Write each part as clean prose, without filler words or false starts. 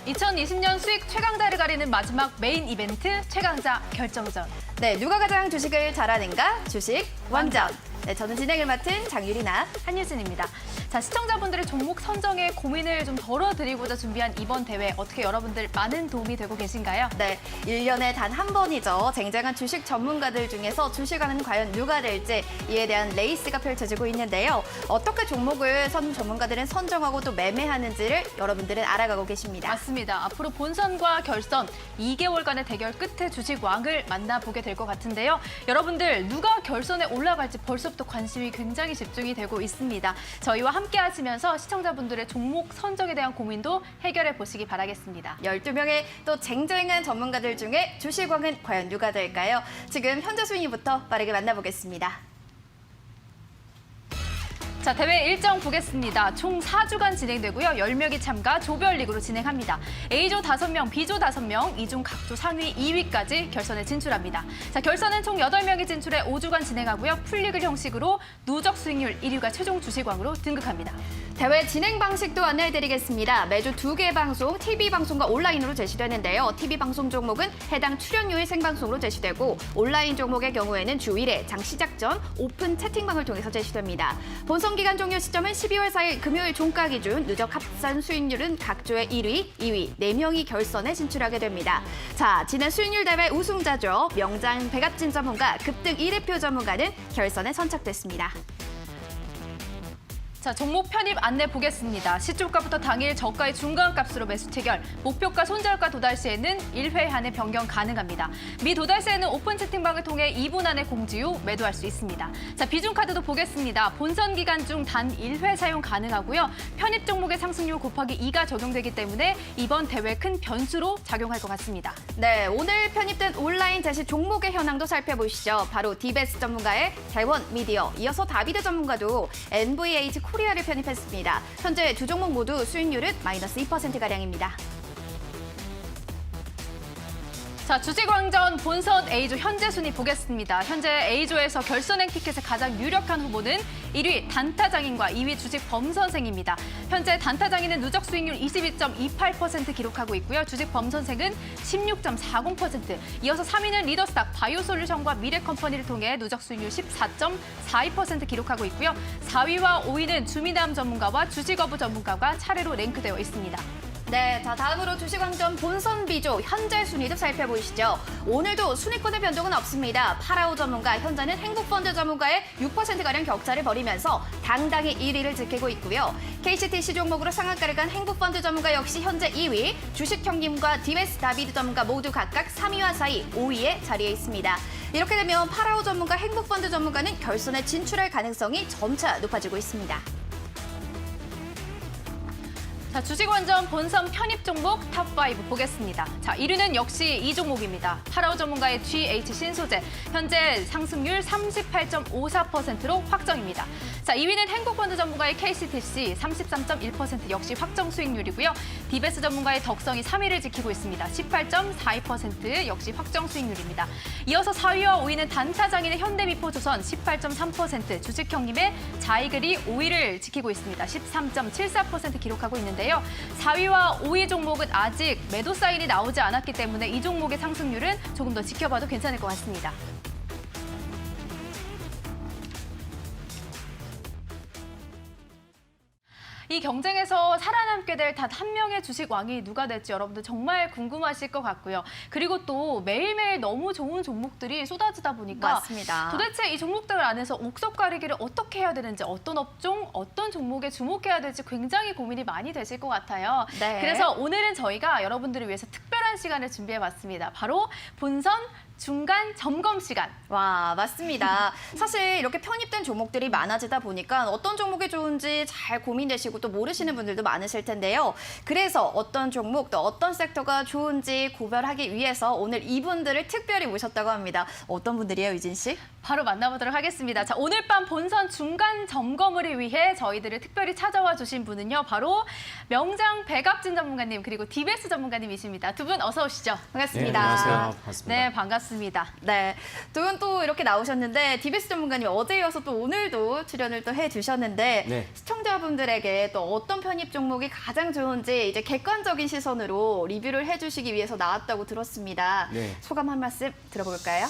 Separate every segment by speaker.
Speaker 1: (2020년) 수익 최강자를 가리는 마지막 메인 이벤트 최강자 결정전.
Speaker 2: 네, 누가 가장 주식을 잘하는가? 주식 왕전. 네, 저는 진행을 맡은 장유리나
Speaker 1: 한유진입니다. 자, 시청자분들의 종목 선정에 고민을 좀 덜어드리고자 준비한 이번 대회 어떻게 여러분들 많은 도움이 되고 계신가요?
Speaker 2: 네, 1년에 단 한 번이죠. 쟁쟁한 주식 전문가들 중에서 주식하는 과연 누가 될지 이에 대한 레이스가 펼쳐지고 있는데요. 어떻게 종목을 전문가들은 선정하고 또 매매하는지를 여러분들은 알아가고 계십니다.
Speaker 1: 맞습니다. 앞으로 본선과 결선 2개월간의 대결 끝에 주식 왕을 만나보게 될 것 같은데요. 여러분들 누가 결선에 올라갈지 벌써부터 관심이 굉장히 집중이 되고 있습니다. 저희와 함께 하시면서 시청자분들의 종목 선정에 대한 고민도 해결해 보시기 바라겠습니다.
Speaker 2: 12명의 또 쟁쟁한 전문가들 중에 주식왕은 과연 누가 될까요? 지금 현재 순위부터 빠르게 만나보겠습니다.
Speaker 1: 자, 대회 일정 보겠습니다. 총 4주간 진행되고요. 10명이 참가 조별리그로 진행합니다. A조 5명, B조 5명, 이중 각조 상위 2위까지 결선에 진출합니다. 자, 결선은 총 8명이 진출해 5주간 진행하고요. 풀리그 형식으로 누적 수익률 1위가 최종 주식왕으로 등극합니다.
Speaker 2: 대회 진행 방식도 안내해드리겠습니다. 매주 2개의 방송, TV 방송과 온라인으로 제시되는데요. TV 방송 종목은 해당 출연료의 생방송으로 제시되고 온라인 종목의 경우에는 주 1회 장 시작 전 오픈 채팅방을 통해서 제시됩니다. 본선 기간 종료 시점은 12월 4일 금요일 종가 기준 누적 합산 수익률은 각조의 1위, 2위, 4명이 결선에 진출하게 됩니다. 자, 지난 수익률 대회 우승자죠. 명장 백압진 전문가, 급등 1회표 전문가는 결선에 선착됐습니다.
Speaker 1: 자, 종목 편입 안내 보겠습니다. 시초가부터 당일 저가의 중간값으로 매수 체결, 목표가 손절가 도달 시에는 1회 안에 변경 가능합니다. 미도달 시에는 오픈 채팅방을 통해 2분 안에 공지 후 매도할 수 있습니다. 자, 비중카드도 보겠습니다. 본선 기간 중 단 1회 사용 가능하고요. 편입 종목의 상승률 곱하기 2가 적용되기 때문에 이번 대회 큰 변수로 작용할 것 같습니다.
Speaker 2: 네, 오늘 편입된 온라인 제시 종목의 현황도 살펴보시죠. 바로 디베스 전문가의 대원 미디어, 이어서 다비드 전문가도 NVH 코리아를 편입했습니다. 현재 두 종목 모두 수익률은 마이너스 2%가량입니다.
Speaker 1: 자, 주식왕전 본선 A조 현재 순위 보겠습니다. 현재 A조에서 결선행 티켓의 가장 유력한 후보는 1위 단타장인과 2위 주식 범선생입니다. 현재 단타장인은 누적 수익률 22.28% 기록하고 있고요. 주식 범선생은 16.40%, 이어서 3위는 리더스닥, 바이오솔루션과 미래컴퍼니를 통해 누적 수익률 14.42% 기록하고 있고요. 4위와 5위는 주미남 전문가와 주식어부 전문가가 차례로 랭크되어 있습니다.
Speaker 2: 네, 자 다음으로 주식왕전 본선 B조 현재 순위도 살펴보시죠. 오늘도 순위권의 변동은 없습니다. 파라오 전문가, 현재는 행복펀드 전문가의 6%가량 격차를 벌이면서 당당히 1위를 지키고 있고요. KCTC 종목으로 상한가를 간 행복펀드 전문가 역시 현재 2위, 주식형님과 디베스 다비드 전문가 모두 각각 3위와 4위, 5위에 자리해 있습니다. 이렇게 되면 파라오 전문가, 행복펀드 전문가는 결선에 진출할 가능성이 점차 높아지고 있습니다.
Speaker 1: 자, 주식완전 본선 편입 종목 탑5 보겠습니다. 자, 1위는 역시 이 종목입니다. 파라오 전문가의 GH 신소재, 현재 상승률 38.54%로 확정입니다. 자, 2위는 행복펀드 전문가의 KCTC 33.1% 역시 확정 수익률이고요. 디베스 전문가의 덕성이 3위를 지키고 있습니다. 18.42% 역시 확정 수익률입니다. 이어서 4위와 5위는 단타장인의 현대미포조선 18.3%, 주식형님의 자이글이 5위를 지키고 있습니다. 13.74% 기록하고 있는데 4위와 5위 종목은 아직 매도 사인이 나오지 않았기 때문에 이 종목의 상승률은 조금 더 지켜봐도 괜찮을 것 같습니다. 이 경쟁에서 살아남게 될 단 한 명의 주식 왕이 누가 될지 여러분들 정말 궁금하실 것 같고요. 그리고 또 매일매일 너무 좋은 종목들이 쏟아지다 보니까
Speaker 2: 맞습니다.
Speaker 1: 도대체 이 종목들 안에서 옥석 가리기를 어떻게 해야 되는지, 어떤 업종, 어떤 종목에 주목해야 될지 굉장히 고민이 많이 되실 것 같아요.
Speaker 2: 네.
Speaker 1: 그래서 오늘은 저희가 여러분들을 위해서 특별한 시간을 준비해봤습니다. 바로 본선 중간 점검 시간.
Speaker 2: 와, 맞습니다. 사실 이렇게 편입된 종목들이 많아지다 보니까 어떤 종목이 좋은지 잘 고민되시고 또 모르시는 분들도 많으실 텐데요. 그래서 어떤 종목 또 어떤 섹터가 좋은지 구별하기 위해서 오늘 이분들을 특별히 모셨다고 합니다. 어떤 분들이에요, 유진 씨?
Speaker 1: 바로 만나보도록 하겠습니다. 자, 오늘 밤 본선 중간 점검을 위해 저희들을 특별히 찾아와 주신 분은요. 바로 명장 백압진 전문가님 그리고 디베스 전문가님이십니다. 두 분 어서 오시죠.
Speaker 2: 반갑습니다.
Speaker 3: 네, 안녕하세요. 반갑습니다.
Speaker 1: 네, 반갑습니다.
Speaker 2: 네, 두 분 또 이렇게 나오셨는데 디베스 전문가님 어제 이어서 또 오늘도 출연을 또 해주셨는데
Speaker 3: 네.
Speaker 2: 시청자분들에게 또 어떤 편입 종목이 가장 좋은지 이제 객관적인 시선으로 리뷰를 해주시기 위해서 나왔다고 들었습니다.
Speaker 3: 네.
Speaker 2: 소감 한 말씀 들어볼까요?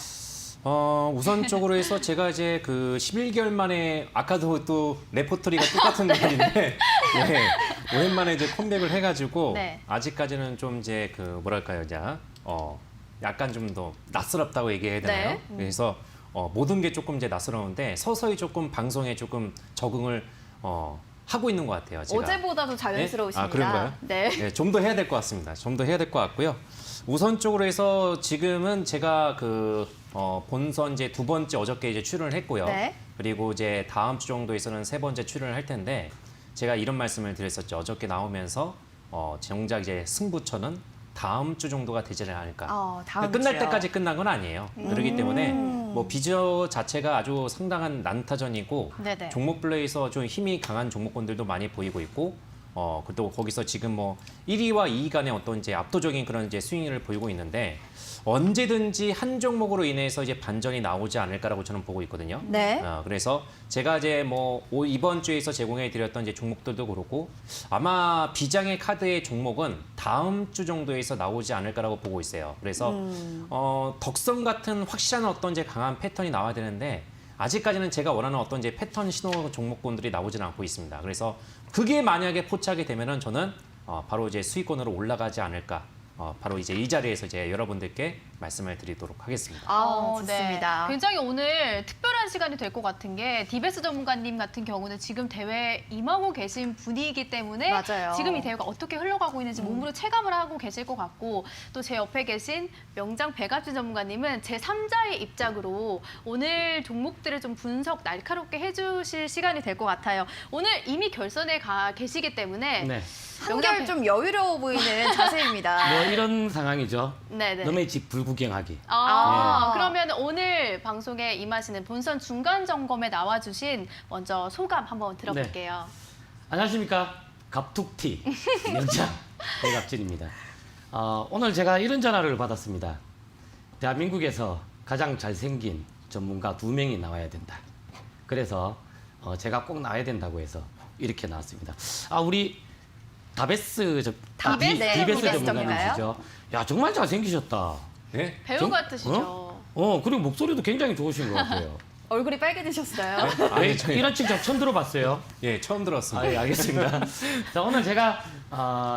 Speaker 3: 우선적으로 해서 제가 이제 그 11개월 만에 아까도 또 레포토리가 똑같은 분인데 네, 오랜만에 이제 컴백을 해가지고
Speaker 1: 네.
Speaker 3: 아직까지는 좀 이제 그 뭐랄까요, 이제 약간 좀 더 낯설었다고 얘기해야 되나요?
Speaker 1: 네.
Speaker 3: 그래서 모든 게 조금 이제 낯설었는데 서서히 조금 방송에 조금 적응을 하고 있는 것 같아요. 제가.
Speaker 2: 어제보다도 자연스러우십니다.
Speaker 3: 아, 그런가요?
Speaker 2: 네.
Speaker 3: 네, 좀 더 해야 될 것 같습니다. 좀 더 해야 될 것 같고요. 우선적으로 해서 지금은 제가 그 본선 이제 두 번째 어저께 이제 출연을 했고요.
Speaker 2: 네.
Speaker 3: 그리고 이제 다음 주 정도에서는 세 번째 출연을 할 텐데 제가 이런 말씀을 드렸었죠. 어저께 나오면서 정작 이제 승부처는 다음 주 정도가 되지 않을까.
Speaker 2: 다음
Speaker 3: 끝날
Speaker 2: 주요.
Speaker 3: 때까지 끝난 건 아니에요. 그렇기 때문에 뭐 비저 자체가 아주 상당한 난타전이고
Speaker 1: 네네.
Speaker 3: 종목별로에서 좀 힘이 강한 종목군들도 많이 보이고 있고 또 거기서 지금 뭐 1위와 2위 간의 어떤 이제 압도적인 그런 이제 스윙을 보이고 있는데 언제든지 한 종목으로 인해서 이제 반전이 나오지 않을까라고 저는 보고 있거든요.
Speaker 2: 네.
Speaker 3: 그래서 제가 이제 뭐 이번 주에서 제공해 드렸던 이제 종목들도 그렇고 아마 비장의 카드의 종목은 다음 주 정도에서 나오지 않을까라고 보고 있어요. 그래서 덕성 같은 확실한 어떤 이제 강한 패턴이 나와야 되는데 아직까지는 제가 원하는 어떤 이제 패턴 신호 종목군들이 나오지는 않고 있습니다. 그래서 그게 만약에 포착이 되면은 저는 바로 이제 수익권으로 올라가지 않을까. 바로 이제 이 자리에서 이제 여러분들께 말씀을 드리도록 하겠습니다.
Speaker 2: 좋습니다.
Speaker 1: 네. 굉장히 오늘 특별한 시간이 될 것 같은 게 디베스 전문가님 같은 경우는 지금 대회에 임하고 계신 분이기 때문에
Speaker 2: 맞아요.
Speaker 1: 지금 이 대회가 어떻게 흘러가고 있는지 몸으로 체감을 하고 계실 것 같고 또 제 옆에 계신 명장 백합진 전문가님은 제 3자의 입장으로 오늘 종목들을 좀 분석 날카롭게 해주실 시간이 될 것 같아요. 오늘 이미 결선에 가 계시기 때문에
Speaker 4: 네.
Speaker 2: 한결 좀 여유로워 보이는 자세입니다.
Speaker 4: 뭐 이런 상황이죠.
Speaker 1: 네네.
Speaker 4: 너의 집 불구경하기.
Speaker 2: 네.
Speaker 1: 그러면 오늘 방송에 임하시는 본선 중간 점검에 나와주신 먼저 소감 한번 들어볼게요.
Speaker 4: 안녕하십니까. 갑툭튀 명장 백갑진입니다. 오늘 제가 이런 전화를 받았습니다. 대한민국에서 가장 잘생긴 전문가 2명이 나와야 된다. 그래서 제가 꼭 나와야 된다고 해서 이렇게 나왔습니다. 우리
Speaker 2: 디베스
Speaker 4: 디베스
Speaker 2: 전문가요?
Speaker 4: 전문가님이시죠. 야, 정말 잘생기셨다.
Speaker 3: 네.
Speaker 1: 배우
Speaker 4: 좀-
Speaker 1: 같으시죠?
Speaker 4: 그리고 목소리도 굉장히 좋으신 것 같아요.
Speaker 2: 얼굴이 빨개지셨어요.
Speaker 3: 아니, 저희-
Speaker 4: 이런 칭찬 처음 들어봤어요.
Speaker 3: 예, 처음 들었습니다.
Speaker 4: 예, 알겠습니다. 자, 오늘 제가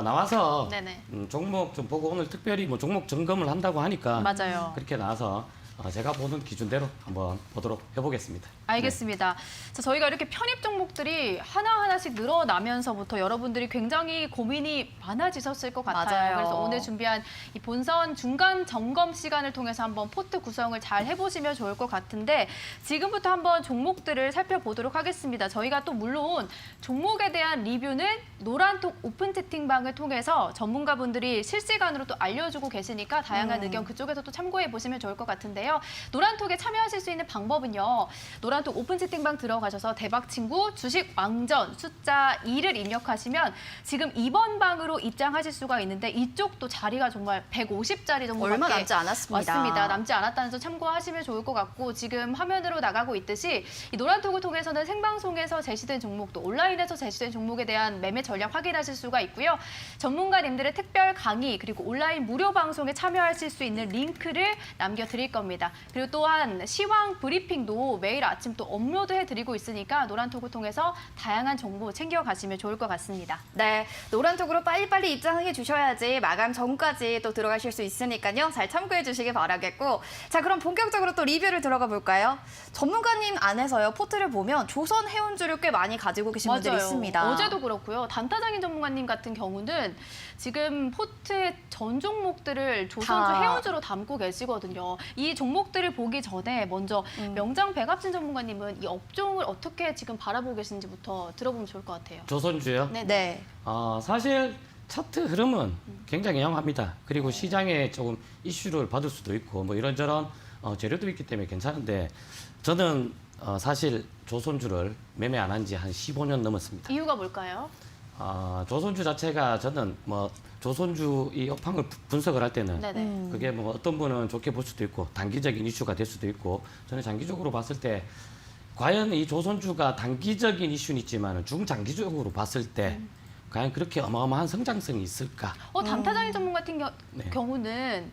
Speaker 4: 나와서
Speaker 1: 네네.
Speaker 4: 종목 좀 보고 오늘 특별히 뭐 종목 점검을 한다고 하니까
Speaker 1: 맞아요.
Speaker 4: 그렇게 나와서 제가 보는 기준대로 한번 보도록 해보겠습니다.
Speaker 1: 알겠습니다. 자, 저희가 이렇게 편입 종목들이 하나하나씩 늘어나면서부터 여러분들이 굉장히 고민이 많아지셨을 것 같아요.
Speaker 2: 맞아요.
Speaker 1: 그래서 오늘 준비한 이 본선 중간 점검 시간을 통해서 한번 포트 구성을 잘 해보시면 좋을 것 같은데 지금부터 한번 종목들을 살펴보도록 하겠습니다. 저희가 또 물론 종목에 대한 리뷰는 노란톡 오픈 채팅방을 통해서 전문가분들이 실시간으로 또 알려주고 계시니까 다양한 의견 그쪽에서 또 참고해 보시면 좋을 것 같은데요. 노란톡에 참여하실 수 있는 방법은요. 노란톡 오픈 채팅방 들어가셔서 대박친구 주식 왕전 숫자 2를 입력하시면 지금 2번 방으로 입장하실 수가 있는데 이쪽도 자리가 정말 150자리 정도밖에
Speaker 2: 얼마 남지 않았습니다.
Speaker 1: 맞습니다. 남지 않았다는 점 참고하시면 좋을 것 같고 지금 화면으로 나가고 있듯이 이 노란톡을 통해서는 생방송에서 제시된 종목도 온라인에서 제시된 종목에 대한 매매 전략 확인하실 수가 있고요. 전문가님들의 특별 강의 그리고 온라인 무료 방송에 참여하실 수 있는 링크를 남겨드릴 겁니다. 그리고 또한 시황 브리핑도 매일 아침 또 업로드해드리고 있으니까 노란톡을 통해서 다양한 정보 챙겨가시면 좋을 것 같습니다.
Speaker 2: 네, 노란톡으로 빨리빨리 입장해 주셔야지 마감 전까지 또 들어가실 수 있으니까요. 잘 참고해 주시기 바라겠고. 자, 그럼 본격적으로 또 리뷰를 들어가 볼까요? 전문가님 안에서요. 포트를 보면 조선 해운주를 꽤 많이 가지고 계신 분들이 있습니다.
Speaker 1: 어제도 그렇고요. 단타장인 전문가님 같은 경우는 지금 포트의 전 종목들을 조선주
Speaker 2: 다.
Speaker 1: 해운주로 담고 계시거든요. 이 종목들을 보기 전에 먼저 명장 백합진 전문가님은 이 업종을 어떻게 지금 바라보고 계신지부터 들어보면 좋을 것 같아요.
Speaker 4: 조선주요?
Speaker 1: 네.
Speaker 2: 네.
Speaker 4: 사실 차트 흐름은 굉장히 양호합니다. 그리고 시장에 조금 이슈를 받을 수도 있고 뭐 이런저런 재료도 있기 때문에 괜찮은데 저는 사실 조선주를 매매 안 한 지 한 15년 넘었습니다.
Speaker 1: 이유가 뭘까요?
Speaker 4: 조선주 자체가 저는 뭐 조선주 이 업황을 분석을 할 때는
Speaker 1: 네네.
Speaker 4: 그게 뭐 어떤 분은 좋게 볼 수도 있고 단기적인 이슈가 될 수도 있고 저는 장기적으로 봤을 때 과연 이 조선주가 단기적인 이슈는 있지만 중장기적으로 봤을 때 과연 그렇게 어마어마한 성장성이 있을까?
Speaker 1: 담타장인 전문 같은
Speaker 4: 네.
Speaker 1: 경우는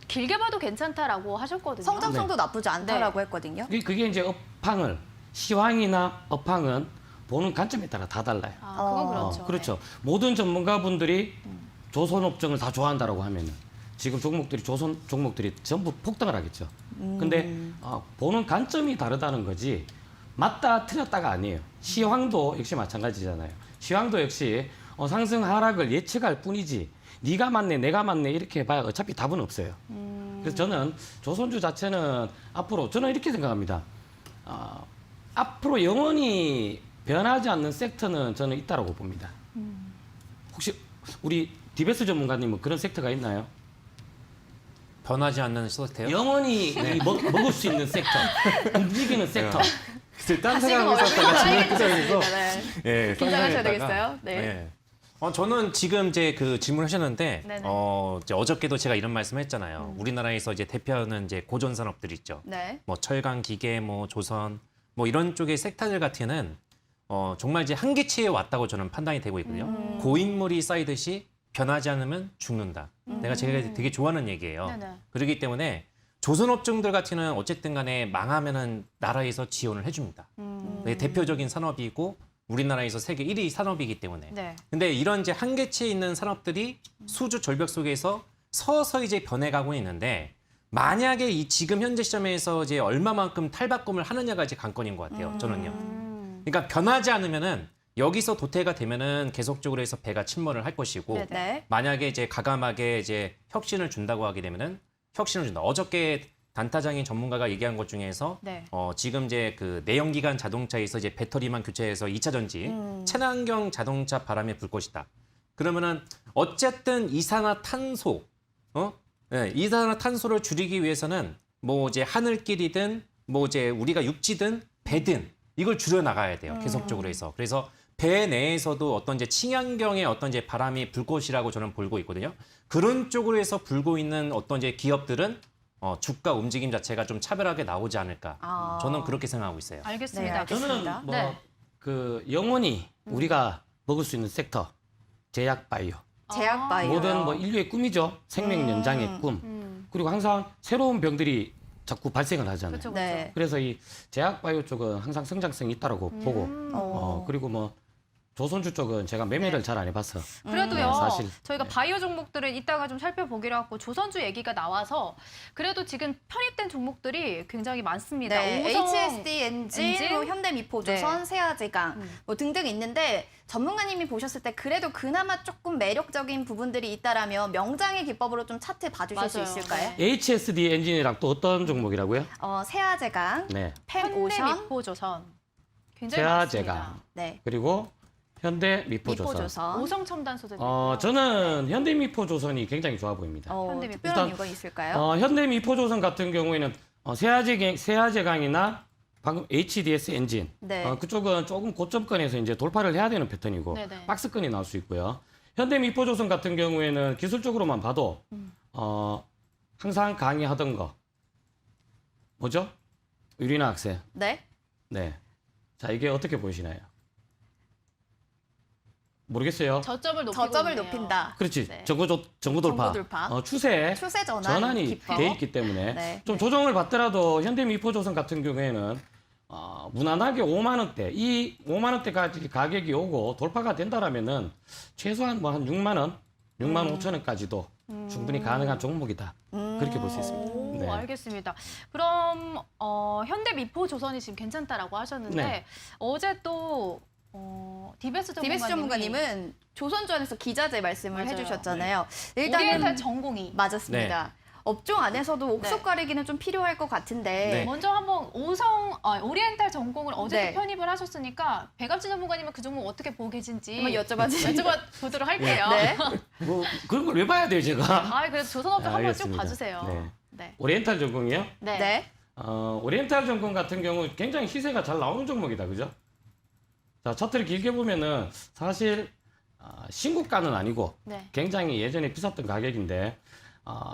Speaker 1: 길게 봐도 괜찮다라고 하셨거든요.
Speaker 2: 성장성도 나쁘지 않다라고 했거든요.
Speaker 4: 그게 이제 업황을 시황이나 업황은 보는 관점에 따라 다 달라요.
Speaker 1: 그건 그렇죠.
Speaker 4: 그렇죠. 모든 전문가분들이 조선업종을 다 좋아한다라고 하면은 지금 종목들이 조선 종목들이 전부 폭등을 하겠죠. 근데 보는 관점이 다르다는 거지 맞다 틀렸다가 아니에요. 시황도 역시 마찬가지잖아요. 시황도 역시 상승 하락을 예측할 뿐이지 네가 맞네 내가 맞네 이렇게 해봐야 어차피 답은 없어요. 그래서 저는 조선주 자체는 앞으로 저는 이렇게 생각합니다. 앞으로 영원히 변하지 않는 섹터는 저는 있다라고 봅니다. 혹시 우리 디베스 전문가님은 그런 섹터가 있나요?
Speaker 3: 변하지 않는 섹터요?
Speaker 4: 영원히 우리 먹을 수 있는 섹터, 움직이는 섹터.
Speaker 3: 글쎄, 딴
Speaker 1: 지금
Speaker 3: 생각하고 있었다가
Speaker 1: 빨개지셨습니다. 네.
Speaker 3: 예,
Speaker 1: 긴장하셔야
Speaker 3: 상상했다가,
Speaker 1: 되겠어요. 네.
Speaker 3: 예. 저는 지금 이제 그 질문하셨는데
Speaker 1: 네네.
Speaker 3: 이제 어저께도 제가 이런 말씀했잖아요. 우리나라에서 이제 대표하는 이제 고전 산업들 있죠.
Speaker 2: 네.
Speaker 3: 뭐 철강, 기계, 뭐 조선, 뭐 이런 쪽의 섹터들 같은 정말 이제 한계치에 왔다고 저는 판단이 되고 있거든요. 고인물이 쌓이듯이 변하지 않으면 죽는다. 제가 되게 좋아하는 얘기예요.
Speaker 1: 네네.
Speaker 3: 그렇기 때문에 조선업종들 같은 어쨌든 간에 망하면은 나라에서 지원을 해줍니다. 네, 대표적인 산업이고 우리나라에서 세계 1위 산업이기 때문에.
Speaker 1: 네.
Speaker 3: 근데 이런 이제 한계치에 있는 산업들이 수주 절벽 속에서 서서히 이제 변해가고 있는데 만약에 이 지금 현재 시점에서 이제 얼마만큼 탈바꿈을 하느냐가 이제 관건인 것 같아요. 저는요. 그러니까 변하지 않으면은 여기서 도태가 되면은 계속적으로 해서 배가 침몰을 할 것이고
Speaker 2: 네.
Speaker 3: 만약에 이제 과감하게 이제 혁신을 준다고 하게 되면은 혁신을 준다. 어저께 단타장인 전문가가 얘기한 것 중에서
Speaker 1: 네.
Speaker 3: 지금 이제 그 내연기관 자동차에서 이제 배터리만 교체해서 2차 전지 친환경 자동차 바람에 불 것이다. 그러면은 어쨌든 이산화탄소, 네, 이산화탄소를 줄이기 위해서는 뭐 이제 하늘길이든 뭐 이제 우리가 육지든 배든 이걸 줄여 나가야 돼요. 계속적으로 해서. 그래서 배 내에서도 어떤 이제 친환경의 어떤 이제 바람이 불 것이라고 저는 보고 있거든요. 그런 쪽으로 해서 불고 있는 어떤 이제 기업들은 주가 움직임 자체가 좀 차별하게 나오지 않을까. 저는 그렇게 생각하고 있어요.
Speaker 1: 알겠습니다.
Speaker 2: 네,
Speaker 4: 저는
Speaker 2: 알겠습니다.
Speaker 4: 뭐
Speaker 1: 네.
Speaker 4: 그 영원히 우리가 먹을 수 있는 섹터, 제약 바이오.
Speaker 2: 제약 바이오.
Speaker 4: 모든 뭐 인류의 꿈이죠. 생명 연장의 꿈. 그리고 항상 새로운 병들이 자꾸 발생을 하잖아요.
Speaker 1: 그렇죠.
Speaker 2: 네.
Speaker 4: 그래서 이 제약 바이오 쪽은 항상 성장성이 있다라고 보고 그리고 뭐 조선주 쪽은 제가 매매를 잘 안 해봤어.
Speaker 1: 그래도요.
Speaker 4: 사실.
Speaker 1: 저희가
Speaker 4: 네.
Speaker 1: 바이오 종목들을 이따가 좀 살펴보기로 하고 조선주 얘기가 나와서 그래도 지금 편입된 종목들이 굉장히 많습니다.
Speaker 2: 네,
Speaker 1: 오성
Speaker 2: HSD 엔진, 뭐 현대미포조선,
Speaker 1: 네.
Speaker 2: 세아제강 뭐 등등 있는데 전문가님이 보셨을 때 그래도 그나마 조금 매력적인 부분들이 있다라면 명장의 기법으로 좀 차트 봐주실 수
Speaker 1: 맞아요.
Speaker 2: 있을까요?
Speaker 1: 네.
Speaker 4: HSD 엔진이랑 또 어떤 종목이라고요?
Speaker 2: 세아제강,
Speaker 4: 네.
Speaker 2: 펜오션,
Speaker 1: 현대미포조선 굉장히
Speaker 4: 세아제강.
Speaker 1: 많습니다.
Speaker 2: 네,
Speaker 4: 그리고 현대미포조선.
Speaker 2: 미포조선.
Speaker 1: 오성첨단 소재.
Speaker 4: 저는 현대미포조선이 굉장히 좋아 보입니다.
Speaker 1: 현대미포.
Speaker 2: 특별한
Speaker 4: 일단,
Speaker 2: 이유가 있을까요?
Speaker 4: 현대미포조선 같은 경우에는 세아제강이나 방금 HDS 엔진
Speaker 2: 네.
Speaker 4: 그쪽은 조금 고점권에서 이제 돌파를 해야 되는 패턴이고
Speaker 1: 네네.
Speaker 4: 박스권이 나올 수 있고요. 현대미포조선 같은 경우에는 기술적으로만 봐도 항상 강의하던 거 뭐죠? 유리나 학생.
Speaker 2: 네.
Speaker 4: 네. 자 이게 어떻게 보이시나요? 모르겠어요.
Speaker 1: 저점을 높이고
Speaker 2: 저점을
Speaker 1: 있네요.
Speaker 2: 높인다.
Speaker 4: 그렇지.
Speaker 1: 네.
Speaker 4: 정보 돌파.
Speaker 2: 정보 돌파.
Speaker 4: 추세
Speaker 2: 추세
Speaker 4: 전환이
Speaker 2: 깊어.
Speaker 4: 돼 있기 때문에
Speaker 2: 네.
Speaker 4: 좀 조정을 받더라도 현대미포조선 같은 경우에는 무난하게 5만 원대 이 5만 원대까지 가격이 오고 돌파가 된다라면은 최소한 뭐 한 6만 원, 6만 5천 원까지도 충분히 가능한 종목이다. 그렇게 볼 수 있습니다.
Speaker 1: 오,
Speaker 4: 네.
Speaker 1: 알겠습니다. 그럼 현대미포조선이 지금 괜찮다라고 하셨는데
Speaker 4: 네.
Speaker 1: 어제 또 디베스
Speaker 2: 디베스 전문가님은 조선주 안에서 기자재 말씀을
Speaker 1: 맞아요.
Speaker 2: 해주셨잖아요.
Speaker 1: 오리엔탈
Speaker 2: 일단은
Speaker 1: 전공이
Speaker 2: 맞았습니다. 업종 안에서도 옥석
Speaker 1: 네.
Speaker 2: 가리기는 좀 필요할 것 같은데
Speaker 3: 네.
Speaker 1: 먼저 한번 오리엔탈 전공을 어제
Speaker 2: 네.
Speaker 1: 편입을 하셨으니까 백합진 전문가님은 그 종목 어떻게 보고 계신지
Speaker 2: 한번 여쭤보도록
Speaker 1: 할게요.
Speaker 2: 네.
Speaker 4: 뭐 그런 걸 왜 봐야 돼요, 제가?
Speaker 1: 아, 그래서 조선업종 한번 쭉
Speaker 4: 알겠습니다.
Speaker 1: 봐주세요.
Speaker 4: 네.
Speaker 1: 네.
Speaker 4: 오리엔탈 전공이요?
Speaker 1: 네.
Speaker 2: 네.
Speaker 4: 오리엔탈 전공 같은 경우 굉장히 시세가 잘 나오는 종목이다, 그죠? 자, 차트를 길게 보면은 사실 신고가는 아니고
Speaker 1: 네.
Speaker 4: 굉장히 예전에 비쌌던 가격인데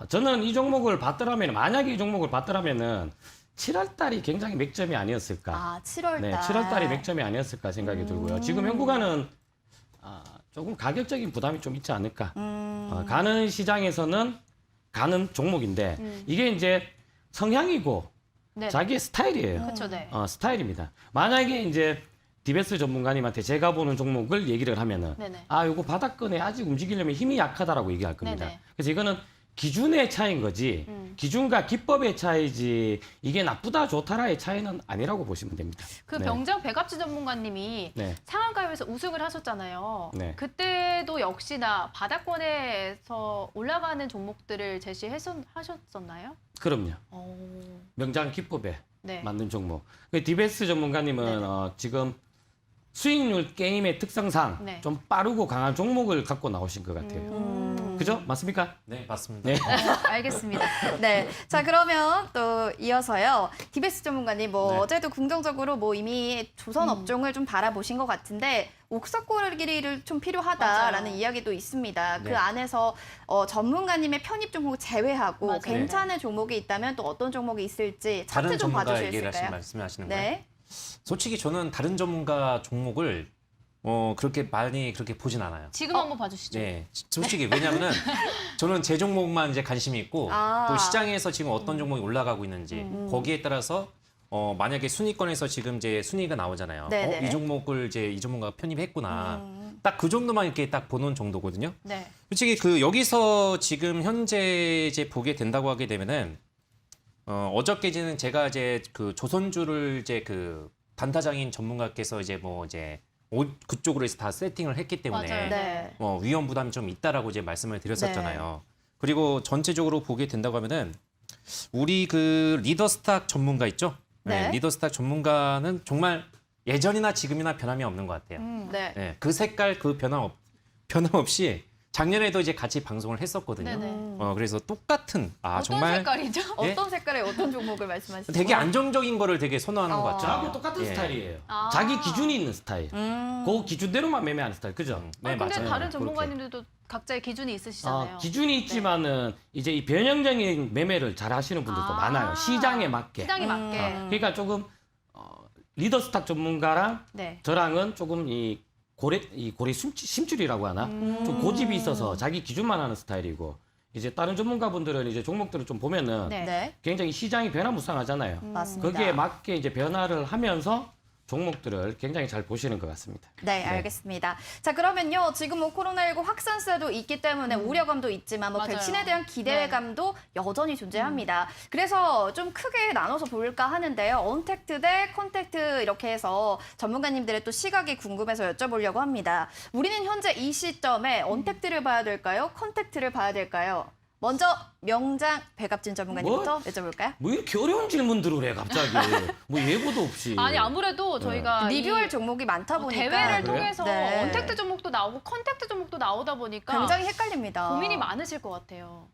Speaker 4: 저는 이 종목을 봤더라면 만약에 이 종목을 봤더라면은 7월 달이 굉장히 맥점이 아니었을까.
Speaker 2: 아, 7월 달.
Speaker 4: 네, 7월 달이 맥점이 아니었을까 생각이 들고요. 지금 연구가는 조금 가격적인 부담이 좀 있지 않을까. 가는 시장에서는 가는 종목인데 이게 이제 성향이고
Speaker 1: 네.
Speaker 4: 자기의 스타일이에요.
Speaker 1: 그렇죠, 네.
Speaker 4: 스타일입니다. 만약에 이제 디베스 전문가님한테 제가 보는 종목을 얘기를 하면은
Speaker 1: 네네.
Speaker 4: 요거 바닥권에 아직 움직이려면 힘이 약하다라고 얘기할 겁니다.
Speaker 1: 네네.
Speaker 4: 그래서 이거는 기준의 차이인 거지 기준과 기법의 차이지 이게 나쁘다 좋다라의 차이는 아니라고 보시면 됩니다.
Speaker 1: 그
Speaker 4: 네.
Speaker 1: 병정 백압지 전문가님이
Speaker 4: 네.
Speaker 1: 상한가요에서 우승을 하셨잖아요.
Speaker 4: 네.
Speaker 1: 그때도 역시나 바닥권에서 올라가는 종목들을 제시하셨었나요?
Speaker 4: 그럼요.
Speaker 1: 오,
Speaker 4: 명장 기법에
Speaker 1: 네.
Speaker 4: 만든 종목. 그 디베스 전문가님은
Speaker 1: 네네.
Speaker 4: 지금 수익률 게임의 특성상
Speaker 1: 네.
Speaker 4: 좀 빠르고 강한 종목을 갖고 나오신 것 같아요. 그죠? 맞습니까?
Speaker 3: 네, 맞습니다.
Speaker 4: 네.
Speaker 1: 알겠습니다.
Speaker 2: 네. 자, 그러면 또 이어서요. 디베스 전문가님, 뭐
Speaker 3: 네.
Speaker 2: 어제도 긍정적으로 뭐 이미 조선 업종을 좀 바라보신 것 같은데 옥석고리를 좀 필요하다라는
Speaker 1: 맞아요.
Speaker 2: 이야기도 있습니다.
Speaker 3: 네.
Speaker 2: 그 안에서 전문가님의 편입 종목 제외하고
Speaker 1: 맞아요.
Speaker 2: 괜찮은 종목이 있다면 또 어떤 종목이 있을지 차트
Speaker 3: 다른
Speaker 2: 좀
Speaker 3: 전문가
Speaker 2: 봐주실 수
Speaker 3: 얘기를
Speaker 2: 있을까요?
Speaker 3: 말씀하시는 거예요?
Speaker 2: 네.
Speaker 3: 솔직히 저는 다른 전문가 종목을 그렇게 많이 그렇게 보진 않아요.
Speaker 1: 지금 한번 봐주시죠.
Speaker 3: 네, 솔직히 왜냐면은 저는 제 종목만 이제 관심이 있고
Speaker 2: 아.
Speaker 3: 또 시장에서 지금 어떤 종목이 올라가고 있는지 거기에 따라서 만약에 순위권에서 지금 이제 순위가 나오잖아요.
Speaker 2: 네네.
Speaker 3: 이 종목을 이제 이 전문가가 편입했구나. 딱 그 정도만 이렇게 딱 보는 정도거든요.
Speaker 1: 네.
Speaker 3: 솔직히 그 여기서 지금 현재 이제 보게 된다고 하게 되면은 어저께는 제가 이제 그 조선주를 이제 그 단타장인 전문가께서 이제 뭐 이제 그쪽으로 해서 다 세팅을 했기 때문에
Speaker 1: 맞아요.
Speaker 2: 네.
Speaker 3: 위험 부담이 좀 있다라고 이제 말씀을 드렸었잖아요. 그리고 전체적으로 보게 된다고 하면은 우리 그 리더스탁 전문가 있죠?
Speaker 2: 네.
Speaker 3: 리더스탁 전문가는 정말 예전이나 지금이나 변함이 없는 것 같아요.
Speaker 2: 네.
Speaker 3: 네, 그 색깔 그 변함 없이 작년에도 이제 같이 방송을 했었거든요.
Speaker 1: 네네.
Speaker 3: 그래서 똑같은
Speaker 1: 어떤
Speaker 3: 정말
Speaker 1: 색깔이죠?
Speaker 3: 예?
Speaker 2: 어떤 색깔의 어떤 종목을 말씀하시죠?
Speaker 3: 되게 안정적인 거를 되게 선호하는 것 같죠.
Speaker 4: 저하고 똑같은
Speaker 3: 예.
Speaker 4: 스타일이에요.
Speaker 1: 아.
Speaker 4: 자기 기준이 있는 스타일. 그 기준대로만 매매하는 스타일. 그죠?
Speaker 3: 네,
Speaker 1: 근데
Speaker 3: 맞아요.
Speaker 1: 다른
Speaker 3: 그렇게.
Speaker 1: 전문가님들도 각자의 기준이 있으시잖아요.
Speaker 4: 기준이 있지만은 이제 이 변형적인 매매를 잘 하시는 분들도
Speaker 1: 아.
Speaker 4: 많아요. 시장에 맞게.
Speaker 1: 시장에 맞게.
Speaker 4: 그러니까 조금 리더스탁 전문가랑
Speaker 1: 네.
Speaker 4: 저랑은 조금 이 고래 심줄이라고 하나? 좀 고집이 있어서 자기 기준만 하는 스타일이고 이제 다른 전문가분들은 이제 종목들을 좀 보면은
Speaker 1: 네.
Speaker 2: 네.
Speaker 4: 굉장히 시장이 변화무쌍하잖아요.
Speaker 2: 맞습니다.
Speaker 4: 거기에 맞게 이제 변화를 하면서 종목들을 굉장히 잘 보시는 것 같습니다.
Speaker 2: 네, 알겠습니다. 자, 그러면요. 지금 뭐 코로나19 확산세도 있기 때문에 우려감도 있지만 뭐
Speaker 1: 맞아요.
Speaker 2: 백신에 대한 기대감도 여전히 존재합니다. 그래서 좀 크게 나눠서 볼까 하는데요. 언택트 대 컨택트 이렇게 해서 전문가님들의 또 시각이 궁금해서 여쭤보려고 합니다. 우리는 현재 이 시점에 언택트를 봐야 될까요? 컨택트를 봐야 될까요? 먼저 명장 백압진 전문가님부터 여쭤볼까요?
Speaker 4: 뭐 이렇게 어려운 질문들을 해 갑자기. 뭐 예고도 없이.
Speaker 1: 아니 아무래도 저희가
Speaker 2: 리뷰할
Speaker 1: 이
Speaker 2: 종목이 많다 보니까
Speaker 1: 대회를
Speaker 4: 그래요?
Speaker 1: 통해서
Speaker 2: 네.
Speaker 1: 언택트 종목도 나오고 컨택트 종목도 나오다 보니까
Speaker 2: 굉장히 헷갈립니다.
Speaker 1: 고민이 많으실 것 같아요.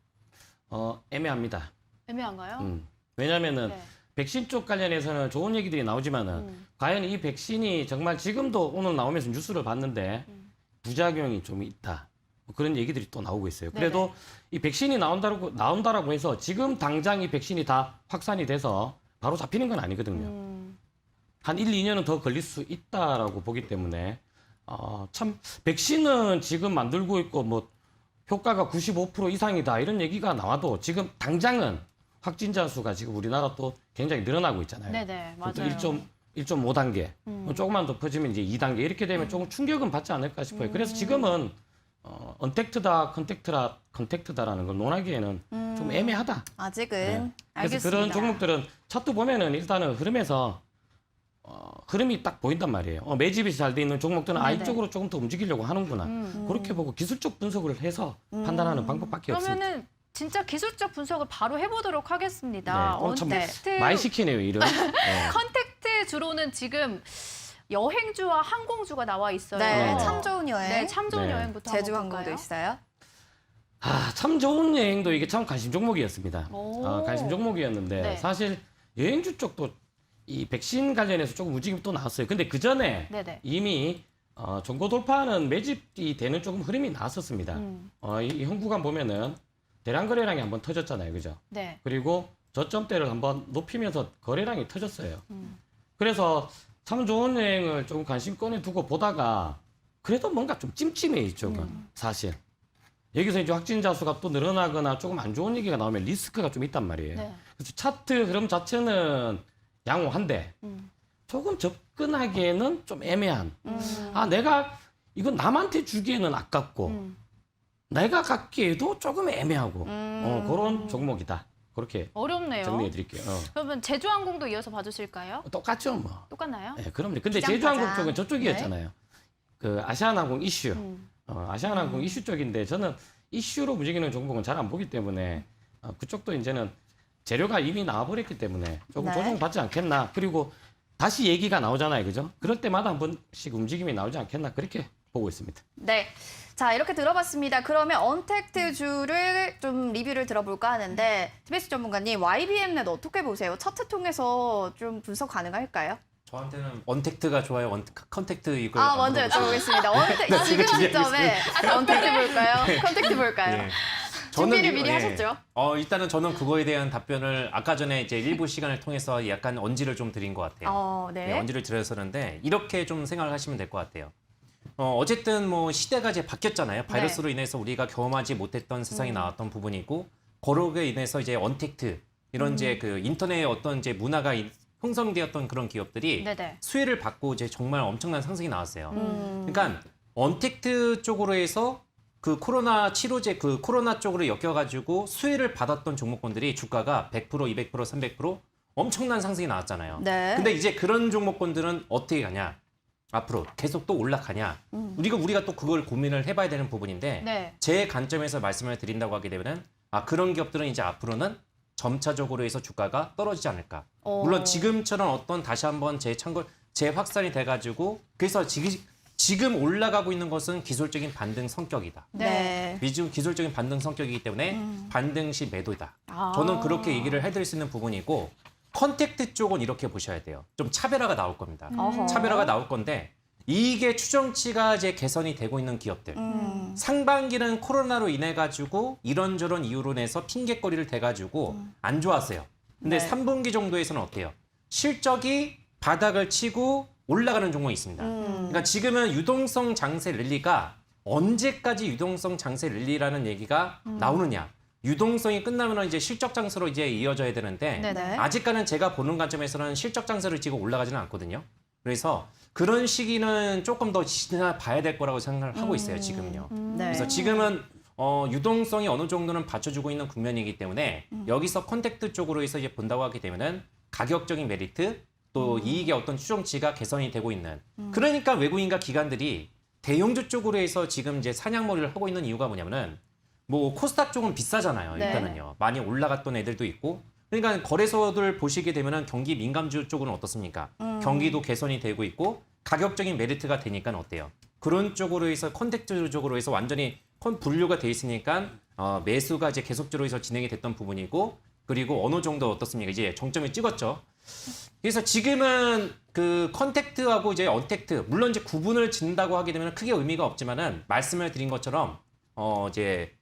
Speaker 4: 애매합니다.
Speaker 1: 애매한가요?
Speaker 4: 왜냐면은
Speaker 1: 네.
Speaker 4: 백신 쪽 관련해서는 좋은 얘기들이 나오지만은 과연 이 백신이 정말 지금도 오늘 나오면서 뉴스를 봤는데 부작용이 좀 있다. 뭐 그런 얘기들이 또 나오고 있어요. 그래도 이 백신이 나온다라고 해서 지금 당장 이 백신이 다 확산이 돼서 바로 잡히는 건 아니거든요. 한 1, 2년은 더 걸릴 수 있다라고 보기 때문에 참 백신은 지금 만들고 있고 뭐 효과가 95% 이상이다 이런 얘기가 나와도 지금 당장은 확진자 수가 지금 우리나라 또 굉장히 늘어나고 있잖아요.
Speaker 1: 네네
Speaker 4: 또
Speaker 1: 맞아요.
Speaker 4: 1.5단계, 조금만 더 퍼지면 이제 2단계 이렇게 되면 조금 충격은 받지 않을까 싶어요. 그래서 지금은 언택트다, 컨택트다라는 걸 논하기에는 좀 애매하다.
Speaker 2: 아직은
Speaker 4: 네. 그래서
Speaker 2: 알겠습니다.
Speaker 4: 그런 종목들은 차트 보면은 일단은 흐름에서 흐름이 딱 보인단 말이에요. 매집이 잘 돼 있는 종목들은
Speaker 1: 네네.
Speaker 4: 이쪽으로 조금 더 움직이려고 하는구나. 그렇게 보고 기술적 분석을 해서 판단하는 방법밖에 없습니다.
Speaker 1: 그러면은 진짜 기술적 분석을 바로 해보도록 하겠습니다.
Speaker 4: 참
Speaker 1: 언택트
Speaker 4: 많이 시키네요, 이름. 네.
Speaker 1: 컨택트 주로는 지금 여행주와 항공주가 나와 있어요.
Speaker 2: 네,
Speaker 4: 네.
Speaker 2: 참 좋은 여행.
Speaker 1: 네, 참 좋은
Speaker 4: 네.
Speaker 1: 여행부터
Speaker 2: 제주
Speaker 1: 한번
Speaker 2: 항공도
Speaker 1: 볼까요?
Speaker 2: 있어요.
Speaker 4: 참 좋은 여행도 이게 참 관심 종목이었습니다.
Speaker 1: 오.
Speaker 4: 관심 종목이었는데
Speaker 1: 네.
Speaker 4: 사실 여행주 쪽도 이 백신 관련해서 조금 움직임이 또 나왔어요. 근데 그 전에
Speaker 1: 네네.
Speaker 4: 이미 종고 돌파하는 매집이 되는 조금 흐름이 나왔었습니다. 이 현 구간 보면은 대량 거래량이 한번 터졌잖아요, 그죠?
Speaker 1: 네.
Speaker 4: 그리고 저점대를 한번 높이면서 거래량이 터졌어요. 그래서 참 좋은 여행을 조금 관심권에 두고 보다가 그래도 뭔가 좀 찜찜해 이쪽은 사실. 여기서 이제 확진자 수가 또 늘어나거나 조금 안 좋은 얘기가 나오면 리스크가 좀 있단 말이에요.
Speaker 1: 네.
Speaker 4: 그래서 차트 흐름 자체는 양호한데 조금 접근하기에는 좀 애매한. 내가 이건 남한테 주기에는 아깝고 내가 갖기에도 조금 애매하고 그런 종목이다. 그렇게
Speaker 1: 어렵네요.
Speaker 4: 정리해 드릴게요.
Speaker 1: 그러면 제주항공도 이어서 봐주실까요?
Speaker 4: 똑같죠, 뭐.
Speaker 1: 똑같나요?
Speaker 4: 네, 그럼요. 근데
Speaker 2: 기장
Speaker 4: 제주항공
Speaker 2: 가자.
Speaker 4: 쪽은 저쪽이었잖아요. 그 아시아나항공 이슈. 아시아나항공 이슈 쪽인데 저는 이슈로 움직이는 종목은 잘 안 보기 때문에 그쪽도 이제는 재료가 이미 나와버렸기 때문에 조금
Speaker 2: 네.
Speaker 4: 조정받지 않겠나. 그리고 다시 얘기가 나오잖아요, 그죠? 그럴 때마다 한 번씩 움직임이 나오지 않겠나 그렇게 보고 있습니다.
Speaker 2: 네. 자, 이렇게 들어봤습니다. 그러면 언택트주를 좀 리뷰를 들어볼까 하는데 TBS 전문가님, YBM넷 어떻게 보세요? 차트 통해서 좀 분석 가능할까요?
Speaker 3: 저한테는 언택트가 좋아요. 컨택트 이걸
Speaker 2: 아,
Speaker 3: 안
Speaker 2: 먼저
Speaker 3: 물어보시나요?
Speaker 2: 여쭤보겠습니다. 지금 시점에 언택트 볼까요? 컨택트 볼까요?
Speaker 3: 예.
Speaker 2: 준비를
Speaker 3: 이-
Speaker 2: 미리
Speaker 3: 예.
Speaker 2: 하셨죠?
Speaker 3: 일단은 저는 그거에 대한 답변을 아까 전에 이제 일부 시간을 통해서 약간 언지를 좀 드린 것 같아요.
Speaker 2: 네.
Speaker 3: 네, 언지를 드렸었는데 이렇게 좀 생각을 하시면 될 것 같아요. 어쨌든 뭐 시대가 이제 바뀌었잖아요. 바이러스로 인해서 우리가 경험하지 못했던 세상이 나왔던 부분이고, 거로에 인해서 이제 언택트 이런 이제 그 인터넷의 어떤 이제 문화가 형성되었던 그런 기업들이
Speaker 1: 네네.
Speaker 3: 수혜를 받고 이제 정말 엄청난 상승이 나왔어요. 그러니까 언택트 쪽으로 해서 그 코로나 치료제 그 코로나 쪽으로 엮여가지고 수혜를 받았던 종목군들이 주가가 100%, 200%, 300% 엄청난 상승이 나왔잖아요.
Speaker 2: 네.
Speaker 3: 근데 이제 그런 종목군들은 어떻게 가냐? 앞으로 계속 또 올라가냐? 우리가 또 그걸 고민을 해봐야 되는 부분인데
Speaker 1: 네.
Speaker 3: 제 관점에서 말씀을 드린다고 하게 되면은 그런 기업들은 이제 앞으로는 점차적으로 해서 주가가 떨어지지 않을까. 물론 지금처럼 어떤 다시 한번 재확산이 돼가지고 그래서 지금 올라가고 있는 것은 기술적인 반등 성격이다.
Speaker 2: 네.
Speaker 3: 기술적인 반등 성격이기 때문에 반등 시 매도다.
Speaker 2: 아.
Speaker 3: 저는 그렇게 얘기를 해드릴 수 있는 부분이고 컨택트 쪽은 이렇게 보셔야 돼요. 좀 차별화가 나올 겁니다.
Speaker 2: 어허.
Speaker 3: 차별화가 나올 건데 이게 추정치가 이제 개선이 되고 있는 기업들. 상반기는 코로나로 인해 가지고 이런저런 이유로 인해서 핑계거리를 대가지고 안 좋았어요. 근데
Speaker 2: 네.
Speaker 3: 3분기 정도에서는 어때요? 실적이 바닥을 치고 올라가는 종목이 있습니다. 그러니까 지금은 유동성 장세 랠리가 언제까지 유동성 장세 랠리라는 얘기가 나오느냐? 유동성이 끝나면 이제 실적 장세로 이제 이어져야 되는데
Speaker 2: 네네.
Speaker 3: 아직까지는 제가 보는 관점에서는 실적 장세를 지고 올라가지는 않거든요. 그래서 그런 시기는 조금 더 지나봐야 될 거라고 생각을 하고 있어요, 지금요.
Speaker 2: 네.
Speaker 3: 그래서 지금은 유동성이 어느 정도는 받쳐주고 있는 국면이기 때문에 여기서 컨택트 쪽으로 해서 이제 본다고 하게 되면은 가격적인 메리트 또 이익의 어떤 추정치가 개선이 되고 있는. 그러니까 외국인과 기관들이 대형주 쪽으로 해서 지금 이제 사냥머리를 하고 있는 이유가 뭐냐면은 뭐 코스닥 쪽은 비싸잖아요.
Speaker 2: 네.
Speaker 3: 일단은요. 많이 올라갔던 애들도 있고. 그러니까 거래소들 보시게 되면은 경기 민감주 쪽은 어떻습니까? 경기도 개선이 되고 있고 가격적인 메리트가 되니까 어때요? 그런 쪽으로 해서 컨택트 쪽으로 해서 완전히 분류가 돼 있으니까 매수가 이제 계속적으로 해서 진행이 됐던 부분이고 그리고 어느 정도 어떻습니까? 이제 정점을 찍었죠. 그래서 지금은 그 컨택트하고 이제 언택트 물론 이제 구분을 짓는다고 하게 되면 크게 의미가 없지만은 말씀을 드린 것처럼 이제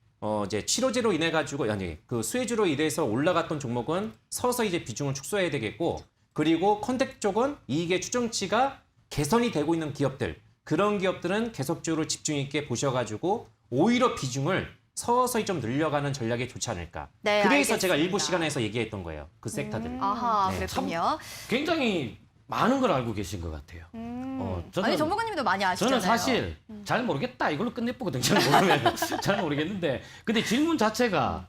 Speaker 3: 치료제로 인해 가지고 그 수혜주로 인해서 올라갔던 종목은 서서히 이제 비중을 축소해야 되겠고 그리고 컨택트 쪽은 이익의 추정치가 개선이 되고 있는 기업들 그런 기업들은 계속적으로 집중 있게 보셔가지고 오히려 비중을 서서히 좀 늘려가는 전략이 좋지 않을까.
Speaker 2: 네,
Speaker 3: 그래서 제가
Speaker 2: 알겠습니다.
Speaker 3: 일부 시간에서 얘기했던 거예요. 그 섹터들.
Speaker 2: 아하,
Speaker 3: 네.
Speaker 2: 그랬군요.
Speaker 4: 굉장히 많은 걸 알고 계신 것 같아요. 저는,
Speaker 2: 아니, 전문가님도 많이 아시잖아요.
Speaker 4: 저는 사실 잘 모르겠다 이걸로 끝내보거든요. 잘 모르겠는데 근데 질문 자체가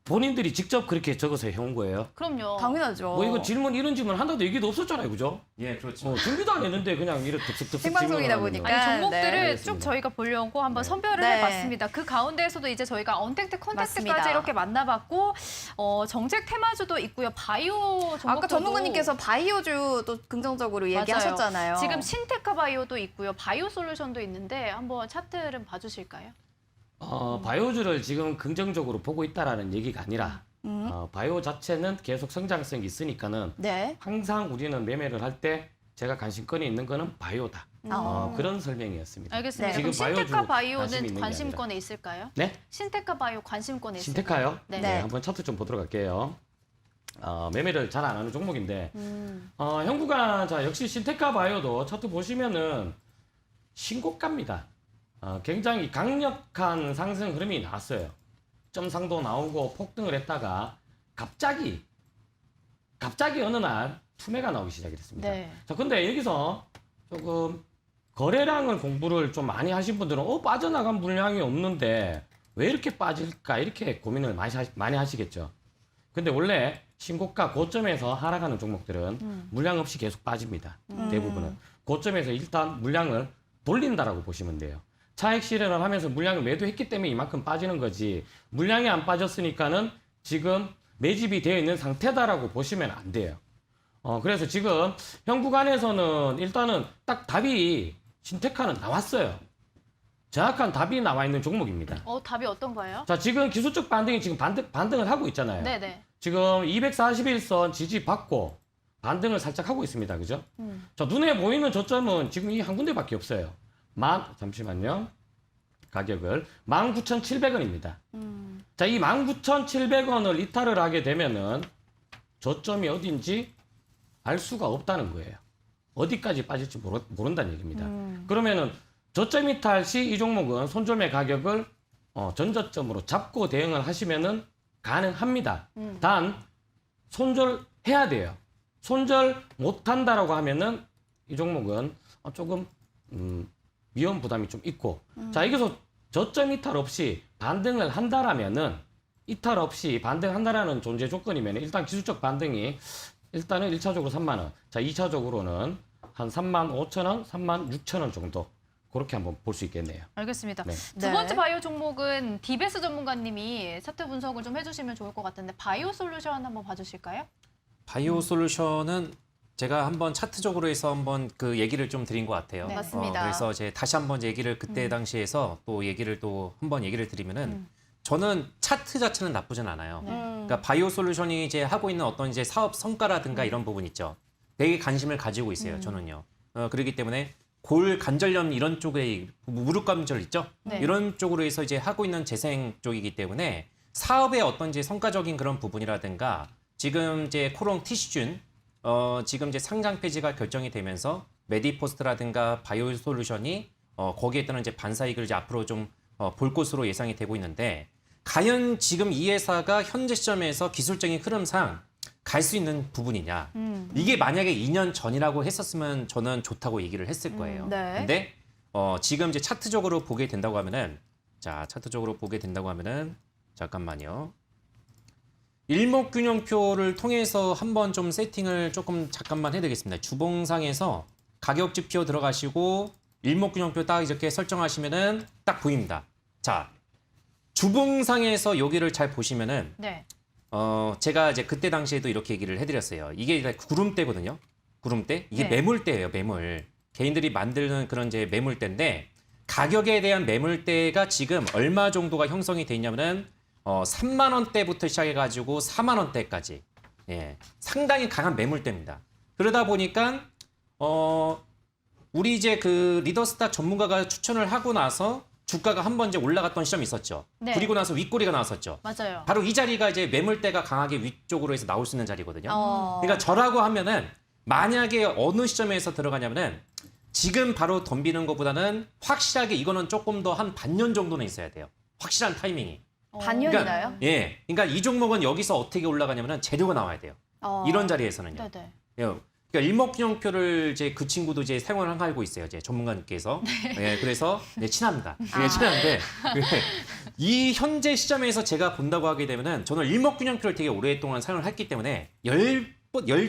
Speaker 4: 본인들이 직접 그렇게 적어서 해온 거예요.
Speaker 1: 그럼요.
Speaker 2: 당연하죠.
Speaker 4: 뭐 이거 이런 질문 한다도 얘기도 없었잖아요, 그죠?
Speaker 3: 예, 그렇죠.
Speaker 4: 준비도 안 했는데 그냥 이렇게 득득득
Speaker 2: 생방송이다
Speaker 4: 질문을
Speaker 2: 보니까.
Speaker 4: 하는
Speaker 1: 아니, 종목들을
Speaker 2: 네,
Speaker 1: 쭉
Speaker 4: 알겠습니다.
Speaker 1: 저희가 보려고 한번 선별을
Speaker 2: 네.
Speaker 1: 해봤습니다. 그 가운데에서도 이제 저희가 언택트, 컨택트까지
Speaker 2: 맞습니다.
Speaker 1: 이렇게 만나봤고 정책 테마주도 있고요. 바이오 종목도
Speaker 2: 아까 전문가님께서 바이오주 또 긍정적으로 얘기하셨잖아요.
Speaker 1: 지금 신테크 바이오도 있고요. 바이오 솔루션도 있는데 한번 차트를 봐주실까요?
Speaker 4: 바이오주를 지금 긍정적으로 보고 있다라는 얘기가 아니라 바이오 자체는 계속 성장성이 있으니까는
Speaker 2: 네.
Speaker 4: 항상 우리는 매매를 할 때 제가 관심권이 있는 거는 바이오다. 그런 설명이었습니다.
Speaker 1: 알겠습니다.
Speaker 2: 네.
Speaker 1: 그럼
Speaker 4: 지금 바이오
Speaker 1: 신테카
Speaker 4: 주고 관심이
Speaker 1: 바이오는
Speaker 4: 있는 게
Speaker 1: 관심권에 있을까요?
Speaker 4: 네?
Speaker 1: 신테카 바이오 관심권에 있을까요?
Speaker 4: 신테카요?
Speaker 1: 네.
Speaker 2: 네.
Speaker 4: 한번 차트 좀 보도록 할게요. 매매를 잘 안 하는 종목인데 현구가 자 역시 신테카 바이오도 차트 보시면은 신고가입니다. 굉장히 강력한 상승 흐름이 나왔어요. 점상도 나오고 폭등을 했다가 갑자기 어느 날 투매가 나오기 시작했습니다.
Speaker 1: 네.
Speaker 4: 자, 근데 여기서 조금 거래량을 공부를 좀 많이 하신 분들은 빠져나간 물량이 없는데 왜 이렇게 빠질까 이렇게 고민을 많이 하시겠죠. 근데 원래 신고가 고점에서 하락하는 종목들은 물량 없이 계속 빠집니다. 대부분은 고점에서 일단 물량을 돌린다라고 보시면 돼요. 차익 실현을 하면서 물량을 매도했기 때문에 이만큼 빠지는 거지 물량이 안 빠졌으니까는 지금 매집이 되어 있는 상태다라고 보시면 안 돼요. 그래서 지금 현 구간에서는 일단은 딱 답이 신테카는 나왔어요. 정확한 답이 나와 있는 종목입니다.
Speaker 1: 답이 어떤가요?
Speaker 4: 자, 지금 기술적 반등이 지금 반등을 하고 있잖아요.
Speaker 1: 네네.
Speaker 4: 지금 241선 지지 받고 반등을 살짝 하고 있습니다. 그죠? 자, 눈에 보이는 저점은 지금 이 한 군데밖에 없어요. 잠시만요. 가격을 19,700원입니다. 자, 이 19,700원을 이탈을 하게 되면은 저점이 어딘지 알 수가 없다는 거예요. 어디까지 빠질지 모른다는 얘기입니다. 그러면은 저점 이탈 시 이 종목은 손절매 가격을 전저점으로 잡고 대응을 하시면은 가능합니다. 단 손절해야 돼요. 손절 못한다라고 하면은 이 종목은 조금 위험 부담이 좀 있고 자 여기서 저점 이탈 없이 반등을 한다라면은 이탈 없이 반등한다라는 존재 조건이면 일단 기술적 반등이 일단은 1차적으로 3만 원, 자 2차적으로는 한 3만 5천 원, 3만 6천 원 정도 그렇게 한번 볼 수 있겠네요.
Speaker 1: 알겠습니다.
Speaker 4: 네.
Speaker 1: 두 번째 바이오 종목은 디베스 전문가님이 차트 분석을 좀 해주시면 좋을 것 같은데 바이오 솔루션 한번 봐주실까요?
Speaker 3: 바이오 솔루션은 제가 한번 차트적으로 해서 한번 그 얘기를 좀 드린 것 같아요.
Speaker 1: 네.
Speaker 2: 맞습니다.
Speaker 3: 그래서 이제 다시 한번 얘기를 그때 당시에서 또 얘기를 또 한번 얘기를 드리면은 저는 차트 자체는 나쁘진 않아요. 그러니까 바이오 솔루션이 이제 하고 있는 어떤 이제 사업 성과라든가 이런 부분 있죠. 되게 관심을 가지고 있어요. 저는요. 그렇기 때문에 골 관절염 이런 쪽에 무릎 관절 있죠.
Speaker 1: 네.
Speaker 3: 이런 쪽으로 해서 이제 하고 있는 재생 쪽이기 때문에 사업의 어떤 이제 성과적인 그런 부분이라든가 지금 이제 코롱 티슈준 지금 이제 상장 폐지가 결정이 되면서 메디포스트라든가 바이오 솔루션이 거기에 따른 이제 반사이익을 이제 앞으로 좀 볼 것으로 예상이 되고 있는데 과연 지금 이 회사가 현재 시점에서 기술적인 흐름상 갈 수 있는 부분이냐. 이게 만약에 2년 전이라고 했었으면 저는 좋다고 얘기를 했을 거예요.
Speaker 2: 네.
Speaker 3: 근데 지금 이제 차트적으로 보게 된다고 하면은 자, 차트적으로 보게 된다고 하면은 잠깐만요. 일목균형표를 통해서 한번 좀 세팅을 조금 잠깐만 해드리겠습니다. 주봉상에서 가격 지표 들어가시고 일목균형표 딱 이렇게 설정하시면은 딱 보입니다. 자, 주봉상에서 여기를 잘 보시면은
Speaker 1: 네.
Speaker 3: 제가 이제 그때 당시에도 이렇게 얘기를 해드렸어요. 이게 구름대거든요. 구름대. 이게
Speaker 1: 네.
Speaker 3: 매물대예요. 매물. 개인들이 만드는 그런 이제 매물대인데 가격에 대한 매물대가 지금 얼마 정도가 형성이 돼 있냐면은 3만 원대부터 시작해가지고 4만 원대까지 예, 상당히 강한 매물대입니다. 그러다 보니까 우리 이제 그 리더스탁 전문가가 추천을 하고 나서 주가가 한 번 이제 올라갔던 시점이 있었죠.
Speaker 1: 네.
Speaker 3: 그리고 나서 윗꼬리가 나왔었죠.
Speaker 1: 맞아요.
Speaker 3: 바로 이 자리가 이제 매물대가 강하게 위쪽으로 해서 나올 수 있는 자리거든요.
Speaker 2: 어.
Speaker 3: 그러니까 저라고 하면은 만약에 어느 시점에서 들어가냐면은 지금 바로 덤비는 것보다는 확실하게 이거는 조금 더 한 반년 정도는 있어야 돼요. 확실한 타이밍이.
Speaker 2: 반년이나요?
Speaker 3: 예. 그러니까 이 종목은 여기서 어떻게 올라가냐면은 재료가 나와야 돼요. 이런 자리에서는요.
Speaker 1: 네네.
Speaker 3: 예. 그러니까 일목균형표를 이제 그 친구도 이제 사용을 하고 있어요. 이제 전문가님께서. 예, 그래서 네, 친합니다. 예, 친한데 예, 이 현재 시점에서 제가 본다고 하게 되면은 저는 일목균형표를 되게 오랫동안 사용을 했기 때문에 열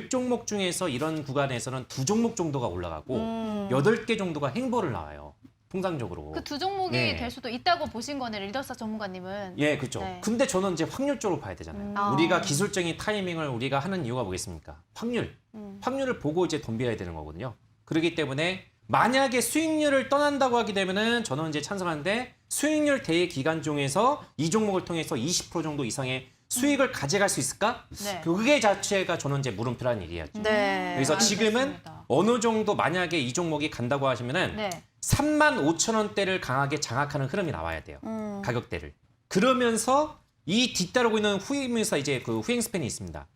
Speaker 3: 종목 중에서 이런 구간에서는 2종목 정도가 올라가고 8개 정도가 행보를 나와요. 통상적으로.
Speaker 1: 그 두 종목이
Speaker 3: 네.
Speaker 1: 될 수도 있다고 보신 거네, 리더스탁 전문가님은.
Speaker 3: 예, 그렇죠.
Speaker 1: 네.
Speaker 3: 근데 저는 이제 확률적으로 봐야 되잖아요. 우리가 기술적인 타이밍을 우리가 하는 이유가 뭐겠습니까? 확률. 확률을 보고 이제 덤벼야 되는 거거든요. 그렇기 때문에 만약에 수익률을 떠난다고 하게 되면은 저는 이제 찬성하는데 수익률 대기 기간 중에서 이 종목을 통해서 20% 정도 이상의 수익을 가져갈 수 있을까?
Speaker 1: 네.
Speaker 3: 그게 자체가 저는 이제 물음표라는 얘기였죠.
Speaker 2: 네.
Speaker 3: 그래서 지금은
Speaker 1: 알겠습니다.
Speaker 3: 어느 정도 만약에 이 종목이 간다고 하시면은
Speaker 1: 네.
Speaker 3: 35,000원대를 강하게 장악하는 흐름이 나와야 돼요. 가격대를. 그러면서 이 뒤따르고 있는 후임에서 이제 그 후행 스팬이 있습니다.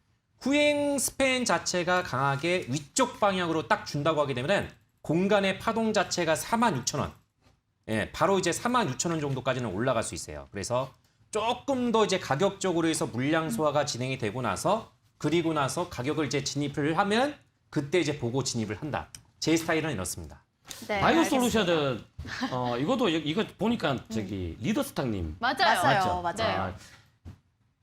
Speaker 3: 후행 스팬 자체가 강하게 위쪽 방향으로 딱 준다고 하게 되면은 공간의 파동 자체가 46,000원. 예, 바로 이제 46,000원 정도까지는 올라갈 수 있어요. 그래서 조금 더 이제 가격적으로 해서 물량 소화가 진행이 되고 나서 그리고 나서 가격을 이제 진입을 하면 그때 이제 보고 진입을 한다. 제 스타일은 이렇습니다.
Speaker 2: 네,
Speaker 4: 바이오
Speaker 2: 알겠습니다.
Speaker 4: 솔루션은 이거 보니까 저기 리더스탁님
Speaker 1: 맞아요.
Speaker 2: 맞아요.
Speaker 4: 아,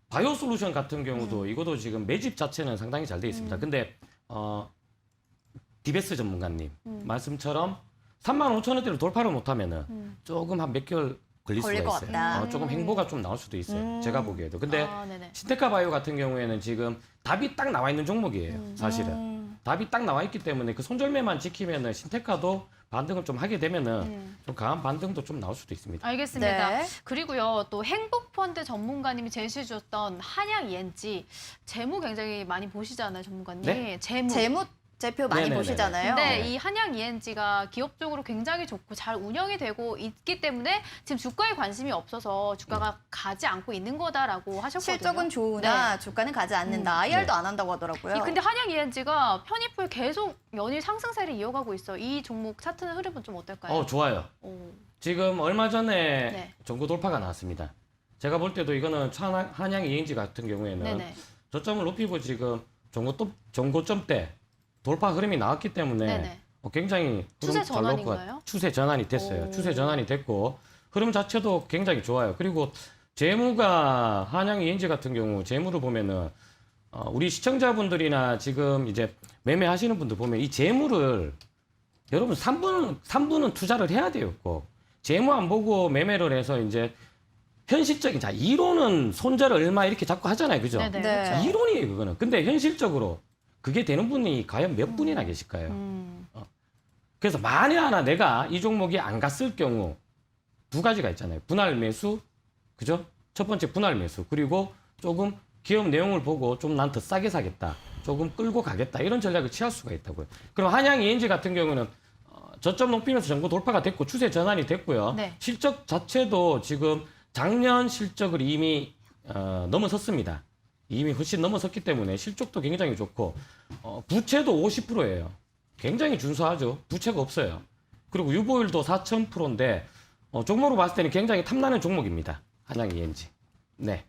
Speaker 4: 바이오 솔루션 같은 경우도 이것도 지금 매집 자체는 상당히 잘 돼 있습니다. 근데 디베스 전문가님 말씀처럼 35,000원대를 돌파를 못하면은 조금 한 몇 개월 걸릴
Speaker 2: 걸릴
Speaker 4: 수가
Speaker 2: 것
Speaker 4: 있어요.
Speaker 2: 같다.
Speaker 4: 조금 행보가 좀 나올 수도 있어요. 제가 보기에도. 근데
Speaker 1: 아, 네네.
Speaker 4: 신테카 바이오 같은 경우에는 지금 답이 딱 나와 있는 종목이에요. 사실은. 답이 딱 나와 있기 때문에 그 손절매만 지키면은 신테카도 반등을 좀 하게 되면은 좀 강한 반등도 좀 나올 수도 있습니다.
Speaker 1: 알겠습니다.
Speaker 2: 네.
Speaker 1: 그리고요, 또 행복펀드 전문가님이 제시해 주셨던 한양 ENG 재무 굉장히 많이 보시잖아요, 전문가님.
Speaker 4: 네?
Speaker 2: 재무제표 많이
Speaker 4: 네네네네.
Speaker 2: 보시잖아요.
Speaker 1: 근데
Speaker 4: 네.
Speaker 1: 이 한양 ENG가 기업적으로 굉장히 좋고 잘 운영이 되고 있기 때문에 지금 주가에 관심이 없어서 주가가 가지 않고 있는 거다라고 하셨거든요.
Speaker 2: 실적은 좋으나 주가는 가지 않는다. IR도 안 한다고 하더라고요.
Speaker 1: 근데 한양 ENG가 편입 후에 계속 연일 상승세를 이어가고 있어요. 이 종목 차트는 흐름은 좀 어떨까요?
Speaker 4: 좋아요.
Speaker 1: 오.
Speaker 4: 지금 얼마 전에
Speaker 1: 네.
Speaker 4: 전고 돌파가 나왔습니다. 제가 볼 때도 이거는 한양 ENG 같은 경우에는
Speaker 1: 네네.
Speaker 4: 저점을 높이고 지금 전고점 때 돌파 흐름이 나왔기 때문에
Speaker 1: 네네.
Speaker 4: 굉장히
Speaker 1: 추세
Speaker 4: 흐름 잘 나올 것
Speaker 1: 전환인가요?
Speaker 4: 같아요. 추세 전환이 됐어요.
Speaker 1: 오.
Speaker 4: 추세 전환이 됐고 흐름 자체도 굉장히 좋아요. 그리고 재무가 한양 ENG 같은 경우 재무를 보면은 우리 시청자분들이나 지금 이제 매매하시는 분들 보면 이 재무를 여러분 3분은 투자를 해야 돼요. 꼭. 재무 안 보고 매매를 해서 이제 현실적인 이론은 손절 얼마 이렇게 자꾸 하잖아요. 그죠?
Speaker 1: 네네.
Speaker 2: 네.
Speaker 1: 그렇죠.
Speaker 4: 이론이에요, 그거는. 근데 현실적으로 그게 되는 분이 과연 몇 분이나 계실까요? 그래서 만에 하나 내가 이 종목이 안 갔을 경우 두 가지가 있잖아요. 분할 매수, 그죠? 첫 번째 분할 매수. 그리고 조금 기업 내용을 보고 좀 난 더 싸게 사겠다. 조금 끌고 가겠다. 이런 전략을 취할 수가 있다고요. 그럼 한양 ENG 같은 경우는 저점 높이면서 전고 돌파가 됐고 추세 전환이 됐고요.
Speaker 1: 네.
Speaker 4: 실적 자체도 지금 작년 실적을 이미 넘어섰습니다. 이미 훨씬 넘어섰기 때문에 실적도 굉장히 좋고 부채도 50%예요. 굉장히 준수하죠. 부채가 없어요. 그리고 유보율도 4,000%인데 종목으로 봤을 때는 굉장히 탐나는 종목입니다. 한양 ENG. 네.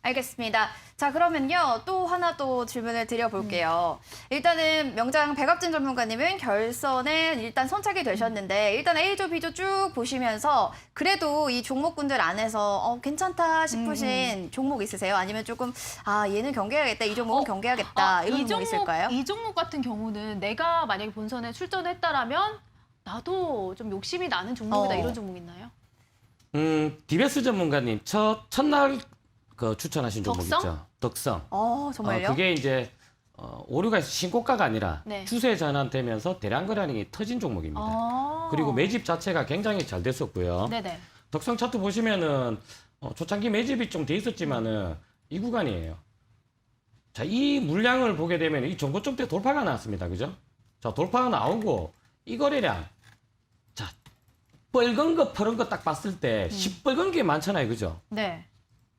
Speaker 2: 알겠습니다. 자, 그러면요. 또 하나 또 질문을 드려볼게요. 일단은 명장 백업진 전문가님은 결선에 일단 선착이 되셨는데 일단 A조, B조 쭉 보시면서 그래도 이 종목군들 안에서 괜찮다 싶으신 종목 있으세요? 아니면 조금 얘는 경계해야겠다. 이 종목은 경계해야겠다. 이런 종목 있을까요?
Speaker 1: 이 종목 같은 경우는 내가 만약에 본선에 출전했다라면 나도 좀 욕심이 나는 종목이다. 이런 종목 있나요?
Speaker 4: 디베스 전문가님 첫날 추천하신 종목
Speaker 1: 덕성?
Speaker 4: 있죠. 덕성.
Speaker 2: 정말요?
Speaker 4: 그게 이제 오류가 신고가가 아니라
Speaker 1: 네.
Speaker 4: 추세 전환되면서 대량 거래량이 터진 종목입니다. 그리고 매집 자체가 굉장히 잘 됐었고요.
Speaker 1: 네네.
Speaker 4: 덕성 차트 보시면은 초창기 매집이 좀 돼 있었지만은 이 구간이에요. 자, 이 물량을 보게 되면 이 전고점 때 돌파가 나왔습니다. 그죠? 자, 돌파가 나오고 이 거래량. 자, 빨간 거, 파란 거 딱 봤을 때 시뻘건 게 많잖아요. 그죠?
Speaker 1: 네.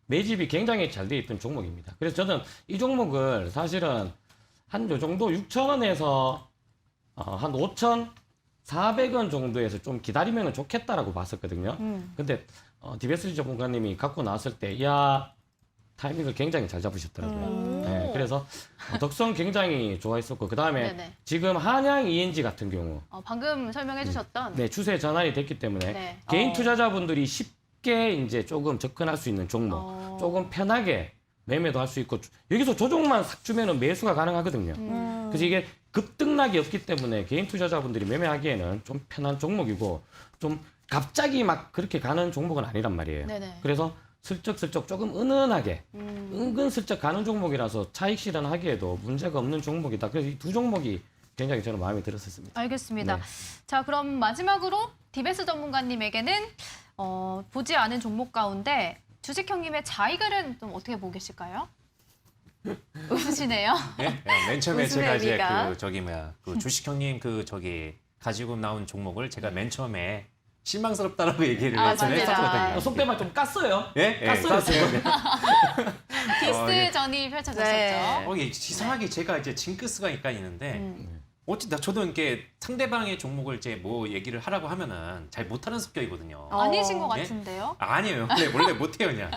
Speaker 4: 매집이 굉장히 잘 돼 있던 종목입니다. 그래서 저는 이 종목을 사실은 한 요 정도 6,000원에서 한 5,400원 정도에서 좀 기다리면 좋겠다라고 봤었거든요. 근데 디베스 전문가님이 갖고 나왔을 때, 타이밍을 굉장히 잘 잡으셨더라고요. 네, 그래서 덕성 굉장히 좋아했었고, 그 다음에
Speaker 1: 네네.
Speaker 4: 지금 한양 ENG 같은 경우,
Speaker 1: 방금 설명해 주셨던
Speaker 4: 네, 추세 전환이 됐기 때문에
Speaker 1: 네.
Speaker 4: 개인 투자자분들이 쉽게 이제 조금 접근할 수 있는 종목, 조금 편하게 매매도 할 수 있고 여기서 조종만 싹 주면은 매수가 가능하거든요. 그래서 이게 급등락이 없기 때문에 개인 투자자분들이 매매하기에는 좀 편한 종목이고 좀 갑자기 막 그렇게 가는 종목은 아니란 말이에요.
Speaker 1: 네네.
Speaker 4: 그래서 슬쩍슬쩍 조금 은은하게 은근슬쩍 가는 종목이라서 차익 실현하기에도 문제가 없는 종목이다. 그래서 이 두 종목이 굉장히 저는 마음에 들었었습니다.
Speaker 1: 알겠습니다.
Speaker 4: 네.
Speaker 1: 자, 그럼 마지막으로 디베스 전문가님에게는 보지 않은 종목 가운데 주식형님의 자이글은 좀 어떻게 보고 계실까요? 웃으시네요.
Speaker 3: 예? 맨 처음에
Speaker 2: 웃음의
Speaker 3: 제가 이제
Speaker 2: 의미가.
Speaker 3: 그 주식형님 가지고 나온 종목을 제가 맨 처음에 실망스럽다라고 얘기를
Speaker 1: 아,
Speaker 3: 했었거든요.
Speaker 1: 맞습니다.
Speaker 4: 속대만 좀 깠어요.
Speaker 3: 예? 예,
Speaker 4: 깠어요.
Speaker 1: 디스전이 펼쳐졌었죠.
Speaker 2: 네.
Speaker 3: 이게 이상하게 제가 이제 징크스가 약간 있는데 저도 이렇게 상대방의 종목을 이제 뭐 얘기를 하라고 하면은 잘 못하는 성격이거든요.
Speaker 1: 아니신 것
Speaker 3: 예?
Speaker 1: 같은데요.
Speaker 3: 아니에요. 원래 못해요 그냥.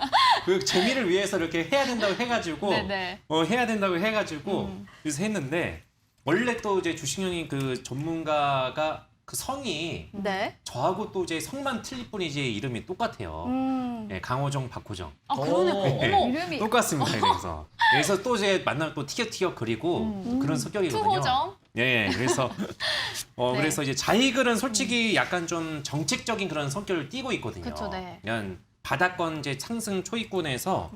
Speaker 3: 그 재미를 위해서 이렇게 해야 된다고 해가지고
Speaker 1: 네네.
Speaker 3: 해야 된다고 해가지고 그래서 했는데 원래 또 이제 주식형이 그 전문가가 그 성이
Speaker 2: 네.
Speaker 3: 저하고 또 이제 성만 틀릴 뿐이지 이름이 똑같아요. 예, 강호정, 박호정.
Speaker 1: 아, 그러네.
Speaker 4: 오.
Speaker 1: 어머.
Speaker 2: 이름이
Speaker 3: 똑같습니다. 그래서 또 이제 만나면 또 티격티격 그리고 그런 성격이거든요.
Speaker 1: 투호정.
Speaker 3: 예, 그래서
Speaker 1: 네.
Speaker 3: 그래서 이제 자이글은 솔직히 약간 좀 정책적인 그런 성격을 띠고 있거든요.
Speaker 1: 그쵸, 네.
Speaker 3: 그냥 바닥권 이제 상승 초입권에서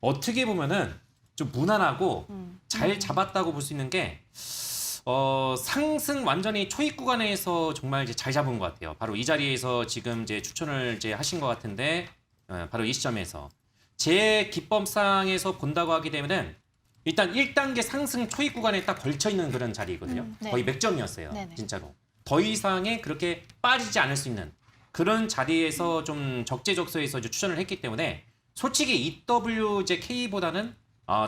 Speaker 3: 어떻게 보면은 좀 무난하고 잘 잡았다고 볼 수 있는 게 상승 완전히 초입 구간에서 정말 이제 잘 잡은 것 같아요. 바로 이 자리에서 지금 이제 추천을 이제 하신 것 같은데 바로 이 시점에서 제 기법상에서 본다고 하게 되면은 일단 1단계 상승 초입 구간에 딱 걸쳐 있는 그런 자리거든요.
Speaker 1: 네.
Speaker 3: 거의 맥점이었어요.
Speaker 1: 네네.
Speaker 3: 진짜로. 더 이상의 그렇게 빠지지 않을 수 있는 그런 자리에서 좀 적재적소에서 이제 추천을 했기 때문에 솔직히 EWK보다는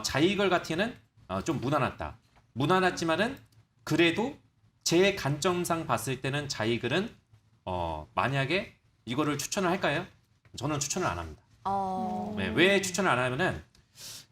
Speaker 3: 자이글 같은 좀 무난하다. 무난하지만은 그래도 제 관점상 봤을 때는 자이글은 만약에 이거를 추천을 할까요? 저는 추천을 안 합니다. 네, 왜 추천을 안 하냐면은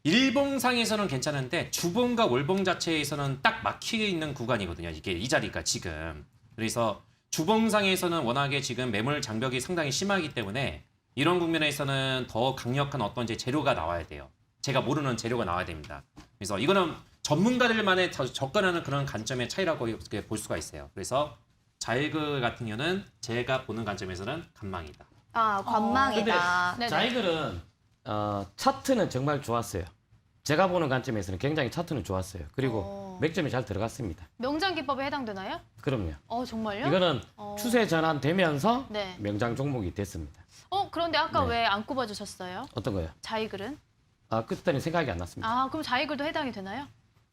Speaker 3: 일봉상에서는 괜찮은데 주봉과 월봉 자체에서는 딱 막혀 있는 구간이거든요. 이게 이 자리가 지금. 그래서 주봉상에서는 워낙에 지금 매물 장벽이 상당히 심하기 때문에 이런 국면에서는 더 강력한 어떤 이제 재료가 나와야 돼요. 제가 모르는 재료가 나와야 됩니다. 그래서 이거는 전문가들만의 접근하는 그런 관점의 차이라고 이렇게 볼 수가 있어요. 그래서 자이글 같은 경우는 제가 보는 관점에서는 관망이다.
Speaker 2: 관망이다.
Speaker 1: 네네.
Speaker 4: 자이글은 차트는 정말 좋았어요. 제가 보는 관점에서는 굉장히 차트는 좋았어요. 그리고 맥점이 잘 들어갔습니다.
Speaker 1: 명장 기법에 해당되나요?
Speaker 4: 그럼요.
Speaker 1: 정말요?
Speaker 4: 이거는 추세 전환되면서
Speaker 1: 네.
Speaker 4: 명장 종목이 됐습니다.
Speaker 1: 그런데 아까
Speaker 4: 네.
Speaker 1: 왜 안 꼽아주셨어요?
Speaker 4: 어떤 거요?
Speaker 1: 자이글은?
Speaker 4: 그때는 생각이 안 났습니다.
Speaker 1: 그럼 자이글도 해당이 되나요?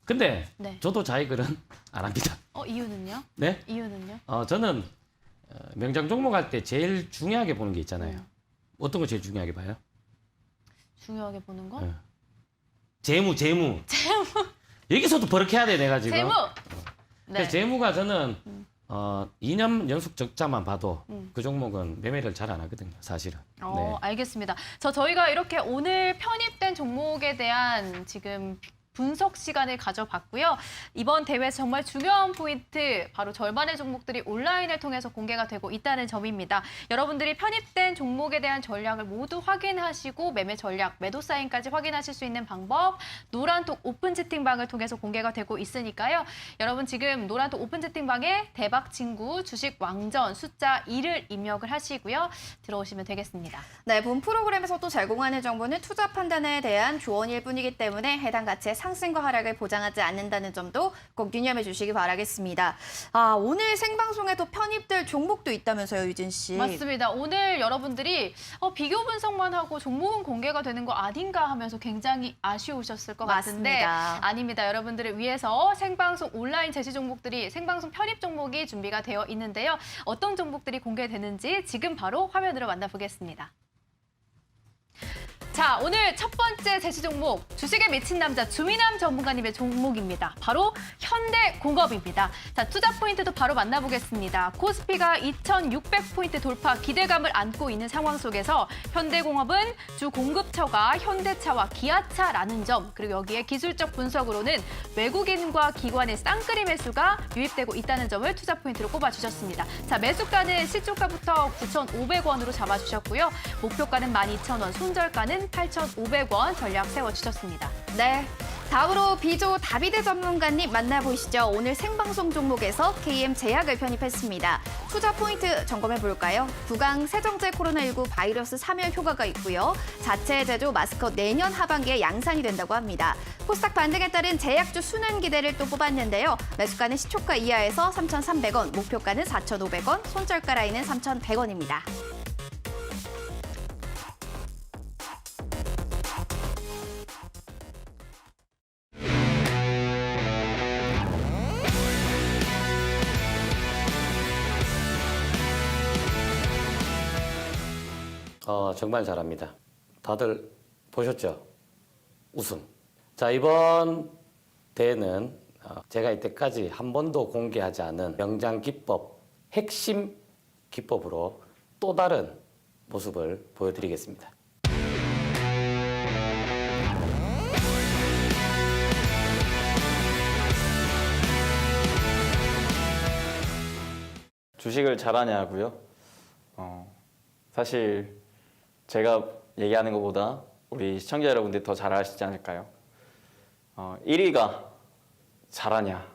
Speaker 4: 근데
Speaker 1: 네.
Speaker 4: 저도 자이글은 안 합니다.
Speaker 1: 이유는요?
Speaker 4: 네?
Speaker 1: 이유는요?
Speaker 4: 저는 명장 종목 할 때 제일 중요하게 보는 게 있잖아요. 어떤 거 제일 중요하게 봐요?
Speaker 1: 중요하게 보는 거?
Speaker 4: 네. 재무. 여기서도 버럭해야 돼, 내가 지금.
Speaker 1: 재무!
Speaker 4: 그래서
Speaker 1: 네.
Speaker 4: 재무가 저는 2년 연속 적자만 봐도 그 종목은 매매를 잘 안 하거든요, 사실은. 네.
Speaker 1: 알겠습니다. 저희가 이렇게 오늘 편입된 종목에 대한 지금 분석 시간을 가져봤고요. 이번 대회에서 정말 중요한 포인트, 바로 절반의 종목들이 온라인을 통해서 공개가 되고 있다는 점입니다. 여러분들이 편입된 종목에 대한 전략을 모두 확인하시고 매매 전략, 매도 사인까지 확인하실 수 있는 방법, 노란톡 오픈 채팅방을 통해서 공개가 되고 있으니까요. 여러분 지금 노란톡 오픈 채팅방에 대박 친구 주식 왕전 숫자 2를 입력을 하시고요. 들어오시면 되겠습니다.
Speaker 2: 네, 본 프로그램에서도 제공하는 정보는 투자 판단에 대한 조언일 뿐이기 때문에 해당 가치의 상승과 하락을 보장하지 않는다는 점도 꼭 유념해 주시기 바라겠습니다. 오늘 생방송에도 편입될 종목도 있다면서요, 유진 씨.
Speaker 1: 맞습니다. 오늘 여러분들이 비교 분석만 하고 종목은 공개가 되는 거 아닌가 하면서 굉장히 아쉬우셨을 것 같은데
Speaker 2: 맞습니다.
Speaker 1: 아닙니다. 여러분들을 위해서 생방송 온라인 제시 종목들이 생방송 편입 종목이 준비가 되어 있는데요. 어떤 종목들이 공개되는지 지금 바로 화면으로 만나보겠습니다. 자, 오늘 첫 번째 제시 종목, 주식에 미친 남자 주미남 전문가님의 종목입니다. 바로 현대공업입니다. 자, 투자 포인트도 바로 만나보겠습니다. 코스피가 2,600포인트 돌파 기대감을 안고 있는 상황 속에서 현대공업은 주 공급처가 현대차와 기아차라는 점, 그리고 여기에 기술적 분석으로는 외국인과 기관의 쌍끌이 매수가 유입되고 있다는 점을 투자 포인트로 꼽아주셨습니다. 자, 매수가는 시초가부터 9,500원으로 잡아주셨고요. 목표가는 12,000원, 손절가는 8,500원 전략 세워주셨습니다.
Speaker 2: 네. 다음으로 비조 다비드 전문가님 만나보시죠. 오늘 생방송 종목에서 KM 제약을 편입했습니다. 투자 포인트 점검해 볼까요? 구강 세정제 코로나19 바이러스 사멸 효과가 있고요. 자체 제조 마스크 내년 하반기에 양산이 된다고 합니다. 코스닥 반등에 따른 제약주 순환 기대를 또 뽑았는데요. 매수가는 시초가 이하에서 3,300원, 목표가는 4,500원, 손절가 라인은 3,100원입니다.
Speaker 4: 정말 잘합니다. 다들 보셨죠? 우승. 자, 이번 대회는 제가 이때까지 한 번도 공개하지 않은 명장 기법, 핵심 기법으로 또 다른 모습을 보여드리겠습니다.
Speaker 5: 주식을 잘하냐고요? 사실 제가 얘기하는 것보다 우리 시청자 여러분들이 더 잘 아시지 않을까요? 1위가 잘하냐?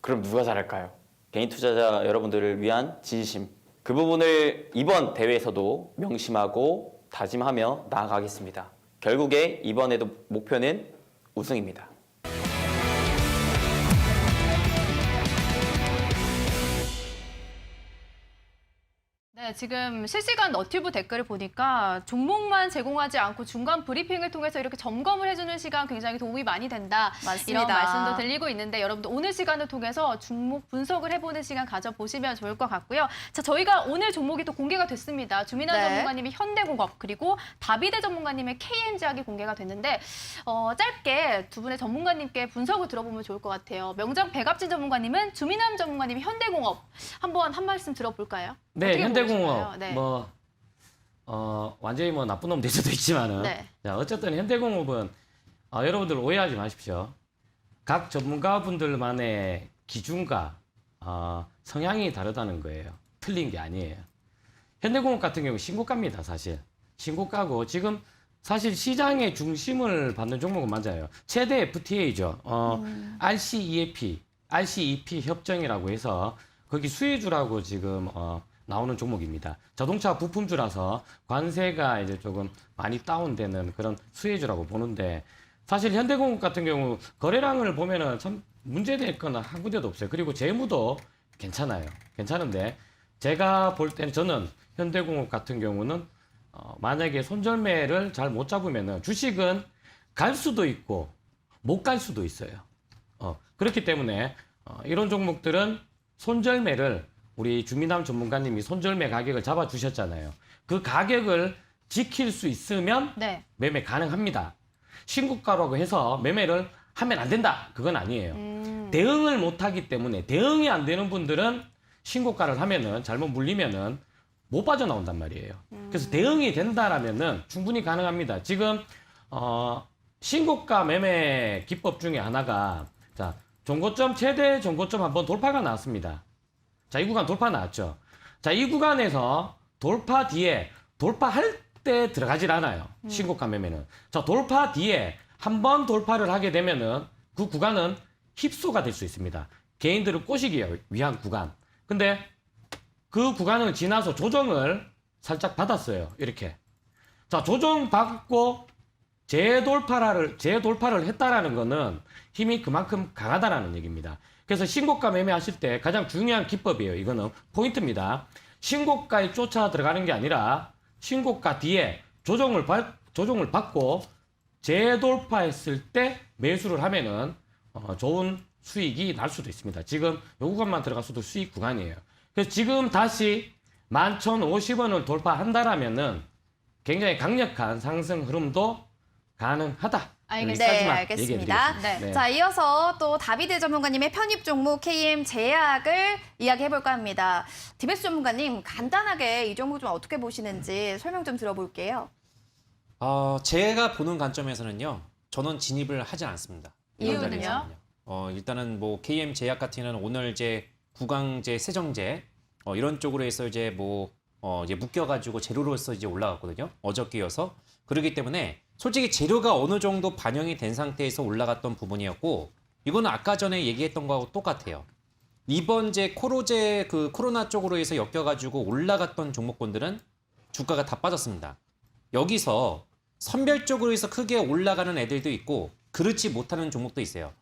Speaker 5: 그럼 누가 잘할까요? 개인 투자자 여러분들을 위한 진심, 그 부분을 이번 대회에서도 명심하고 다짐하며 나아가겠습니다. 결국에 이번에도 목표는 우승입니다.
Speaker 1: 네, 지금 실시간 너튜브 댓글을 보니까 종목만 제공하지 않고 중간 브리핑을 통해서 이렇게 점검을 해주는 시간 굉장히 도움이 많이 된다.
Speaker 2: 맞습니다.
Speaker 1: 이런 말씀도 들리고 있는데 여러분들 오늘 시간을 통해서 종목 분석을 해보는 시간 가져보시면 좋을 것 같고요. 자, 저희가 오늘 종목이 또 공개가 됐습니다. 주민환
Speaker 2: 네.
Speaker 1: 전문가님이 현대공업 그리고 다비대 전문가님의 KM제약이 공개가 됐는데 짧게 두 분의 전문가님께 분석을 들어보면 좋을 것 같아요. 명장 백압진 전문가님은 주민환 전문가님이 현대공업 한번 한 말씀 들어볼까요?
Speaker 4: 네,
Speaker 1: 어떻게
Speaker 4: 현대공업
Speaker 1: 보시나요? 네.
Speaker 4: 완전히 나쁜 놈 될 수도 있지만은
Speaker 1: 네.
Speaker 4: 자, 어쨌든 현대공업은 여러분들 오해하지 마십시오. 각 전문가분들만의 기준과 성향이 다르다는 거예요. 틀린 게 아니에요. 현대공업 같은 경우 신고가입니다, 사실. 신고가고 지금 사실 시장의 중심을 받는 종목은 맞아요. 최대 FTA죠. RCEP 협정이라고 해서 거기 수혜주라고 지금 나오는 종목입니다. 자동차 부품주라서 관세가 이제 조금 많이 다운되는 그런 수혜주라고 보는데 사실 현대공업 같은 경우 거래량을 보면은 참 문제될 거는 한 군데도 없어요. 그리고 재무도 괜찮아요. 괜찮은데 제가 볼 때는 저는 현대공업 같은 경우는 만약에 손절매를 잘 못 잡으면은 주식은 갈 수도 있고 못 갈 수도 있어요. 그렇기 때문에 이런 종목들은 손절매를 우리 주민남 전문가님이 손절매 가격을 잡아주셨잖아요. 그 가격을 지킬 수 있으면
Speaker 1: 네.
Speaker 4: 매매 가능합니다. 신고가라고 해서 매매를 하면 안 된다. 그건 아니에요. 대응을 못하기 때문에 대응이 안 되는 분들은 신고가를 하면은 잘못 물리면은 못 빠져나온단 말이에요. 그래서 대응이 된다라면은 충분히 가능합니다. 지금 신고가 매매 기법 중에 하나가 자 종고점 최대 종고점 한번 돌파가 나왔습니다. 자, 이 구간 돌파 나왔죠. 자, 이 구간에서 돌파 뒤에 돌파할 때 들어가질 않아요. 신고가 매매는. 자, 돌파 뒤에 한번 돌파를 하게 되면은 그 구간은 힙소가 될 수 있습니다. 개인들을 꼬시기 위한 구간. 근데 그 구간을 지나서 조정을 살짝 받았어요. 이렇게. 자, 조정 받고 재돌파를 했다라는 거는 힘이 그만큼 강하다라는 얘기입니다. 그래서 신고가 매매하실 때 가장 중요한 기법이에요. 이거는 포인트입니다. 신고가에 쫓아 들어가는 게 아니라 신고가 뒤에 조정을 받고 재돌파했을 때 매수를 하면은 좋은 수익이 날 수도 있습니다. 지금 요 구간만 들어갔어도 수익 구간이에요. 그래서 지금 다시 11,050원을 돌파한다라면은 굉장히 강력한 상승 흐름도 가능하다.
Speaker 2: 네,
Speaker 4: 여기까지만
Speaker 2: 알겠습니다.
Speaker 4: 얘기해드리겠습니다.
Speaker 1: 네.
Speaker 2: 자, 이어서 또 다비드 전문가님의 편입 종목 KM 제약을 이야기해볼까 합니다. 디베스 전문가님, 간단하게 이 종목 좀 어떻게 보시는지 설명 좀 들어볼게요.
Speaker 3: 제가 보는 관점에서는요, 저는 진입을 하지 않습니다. 이런
Speaker 1: 이유는요?
Speaker 3: 자리에서는요. 일단은 뭐 KM 제약 같은 경우는 오늘 이제 구강제, 세정제 이런 쪽으로 해서 이제 이제 묶여가지고 재료로서 이제 올라갔거든요. 어저께여서 그렇기 때문에 솔직히 재료가 어느 정도 반영이 된 상태에서 올라갔던 부분이었고 이거는 아까 전에 얘기했던 거하고 똑같아요. 이번 이제 코로나 쪽으로 해서 엮여가지고 올라갔던 종목군들은 주가가 다 빠졌습니다. 여기서 선별적으로 해서 크게 올라가는 애들도 있고 그렇지 못하는 종목도 있어요.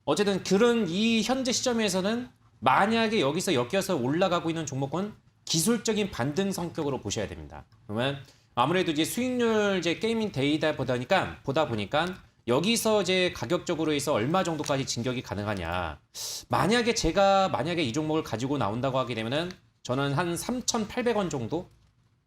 Speaker 3: 어쨌든 그런 이 현재 시점에서는 만약에 여기서 엮여서 올라가고 있는 종목은 기술적인 반등 성격으로 보셔야 됩니다. 그러면 아무래도 이제 수익률 이제 게이밍 데이다 보다 보니까 여기서 이제 가격적으로 해서 얼마 정도까지 진격이 가능하냐. 만약에 이 종목을 가지고 나온다고 하게 되면은 저는 한 3,800원 정도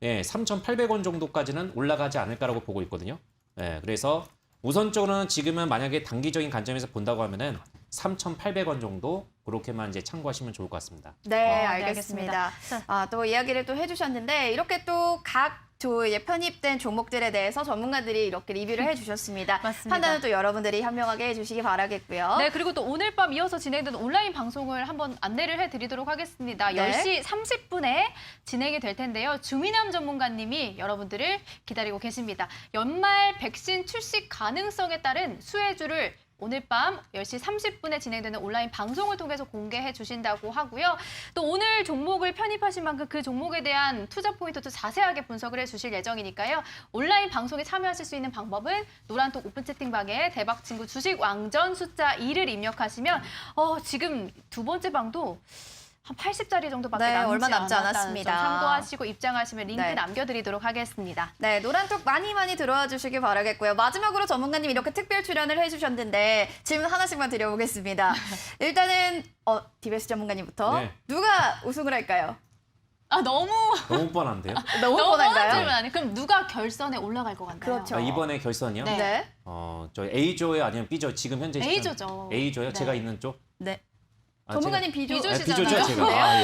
Speaker 3: 예, 3,800원 정도까지는 올라가지 않을까라고 보고 있거든요. 예, 그래서 우선적으로는 지금은 만약에 단기적인 관점에서 본다고 하면은 3,800원 정도 그렇게만 이제 참고하시면 좋을 것 같습니다.
Speaker 2: 네,
Speaker 1: 알겠습니다.
Speaker 2: 알겠습니다. 또 이야기를 또 해주셨는데 이렇게 또 각 편입된 종목들에 대해서 전문가들이 이렇게 리뷰를 해주셨습니다.
Speaker 1: 맞습니다.
Speaker 2: 판단은 또 여러분들이 현명하게 해주시기 바라겠고요.
Speaker 1: 네, 그리고 또 오늘 밤 이어서 진행된 온라인 방송을 한번 안내를 해드리도록 하겠습니다.
Speaker 2: 네.
Speaker 1: 10시 30분에 진행이 될 텐데요. 주민암 전문가님이 여러분들을 기다리고 계십니다. 연말 백신 출시 가능성에 따른 수혜주를 오늘 밤 10시 30분에 진행되는 온라인 방송을 통해서 공개해 주신다고 하고요. 또 오늘 종목을 편입하신 만큼 그 종목에 대한 투자 포인트도 자세하게 분석을 해 주실 예정이니까요. 온라인 방송에 참여하실 수 있는 방법은 노란톡 오픈 채팅방에 대박친구 주식 왕전 숫자 2를 입력하시면 지금 두 번째 방도 한 80자리 정도밖에
Speaker 2: 네,
Speaker 1: 남지
Speaker 2: 얼마 남지
Speaker 1: 않았다는
Speaker 2: 않았습니다.
Speaker 1: 점 참고하시고 입장하시면 링크
Speaker 2: 네.
Speaker 1: 남겨드리도록 하겠습니다.
Speaker 2: 네, 노란톡 많이 들어와 주시기 바라겠고요. 마지막으로 전문가님 이렇게 특별 출연을 해주셨는데 질문 하나씩만 드려보겠습니다. 일단은 DBS 전문가님부터
Speaker 3: 네.
Speaker 2: 누가 우승을 할까요?
Speaker 1: 너무
Speaker 3: 너무 뻔한데요?
Speaker 2: 너무
Speaker 1: 뻔한
Speaker 2: 뻔한가요?
Speaker 1: 질문 아니에요? 그럼 누가 결선에 올라갈 것 같나요?
Speaker 2: 그렇죠.
Speaker 3: 이번에 결선이요?
Speaker 1: 네.
Speaker 2: 네.
Speaker 3: 저 A조에 아니면 B조 지금 현재 시점-
Speaker 1: A조죠.
Speaker 3: A조요?
Speaker 1: 네.
Speaker 3: 제가 있는 쪽?
Speaker 2: 네.
Speaker 3: 아,
Speaker 2: 전문가님 비조.
Speaker 1: 비조-
Speaker 3: 네,
Speaker 1: B조시잖아요.
Speaker 3: B조죠, 제가.
Speaker 1: 네.
Speaker 3: 아,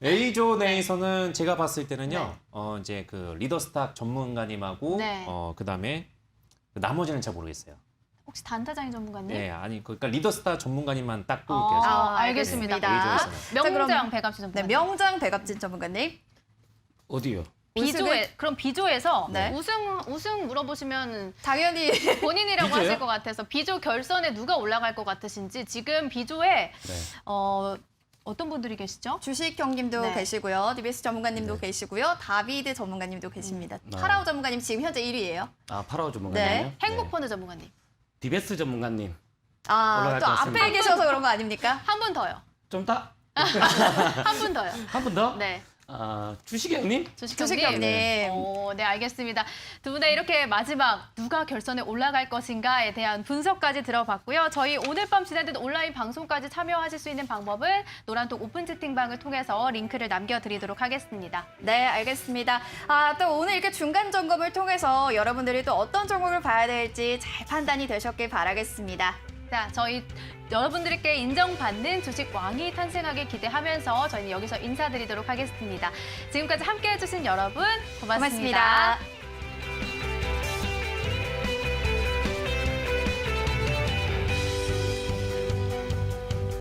Speaker 3: 예. A조 내에서는 제가 봤을 때는요. 이제 그 리더스탁 전문가님하고
Speaker 1: 네.
Speaker 3: 그다음에 나머지는 잘 모르겠어요.
Speaker 1: 혹시 단타장인 전문가님?
Speaker 3: 네, 아니 그러니까 리더스탁 전문가님만 딱 꼽을게요. 제가.
Speaker 1: 알겠습니다.
Speaker 3: 네, A조에서는.
Speaker 1: 명장
Speaker 2: 그럼-
Speaker 1: 배갑지
Speaker 2: 네,
Speaker 1: 전문가님.
Speaker 2: 명장 백합진 전문가님.
Speaker 4: 어디요?
Speaker 1: 그럼 B조에서
Speaker 2: 네.
Speaker 1: 우승 물어보시면
Speaker 2: 당연히
Speaker 1: 본인이라고
Speaker 4: B조요?
Speaker 1: 하실 것 같아서 B조 결선에 누가 올라갈 것 같으신지 지금 B조에
Speaker 4: 네.
Speaker 1: 어떤 분들이 계시죠?
Speaker 2: 주식 형님도
Speaker 1: 네.
Speaker 2: 계시고요. DBS 전문가님도 계시고요. 다비드 전문가님도 계십니다. 파라오 전문가님 지금 현재 1위예요.
Speaker 4: 아, 파라오 전문가님요?
Speaker 2: 네.
Speaker 1: 행복펀드 전문가님.
Speaker 4: 디베스 전문가님.
Speaker 2: 아,
Speaker 4: 올라갈
Speaker 2: 또
Speaker 4: 것 같습니다.
Speaker 2: 앞에 계셔서 그런 거 아닙니까?
Speaker 1: 한 분 더요.
Speaker 4: 좀 더?
Speaker 1: 한 분 더요.
Speaker 4: 한 분 더?
Speaker 1: 네.
Speaker 4: 주식 형님?
Speaker 2: 주식
Speaker 1: 형님.
Speaker 2: 형님.
Speaker 1: 네, 알겠습니다. 두 분의 이렇게 마지막 누가 결선에 올라갈 것인가에 대한 분석까지 들어봤고요. 저희 오늘 밤 진행된 온라인 방송까지 참여하실 수 있는 방법은 노란톡 오픈 채팅방을 통해서 링크를 남겨드리도록 하겠습니다.
Speaker 2: 네, 알겠습니다. 또 오늘 이렇게 중간 점검을 통해서 여러분들이 또 어떤 종목을 봐야 될지 잘 판단이 되셨길 바라겠습니다.
Speaker 1: 자, 저희 여러분들께 인정받는 주식 왕이 탄생하길 기대하면서 저희는 여기서 인사드리도록 하겠습니다. 지금까지 함께해 주신 여러분 고맙습니다.
Speaker 2: 고맙습니다.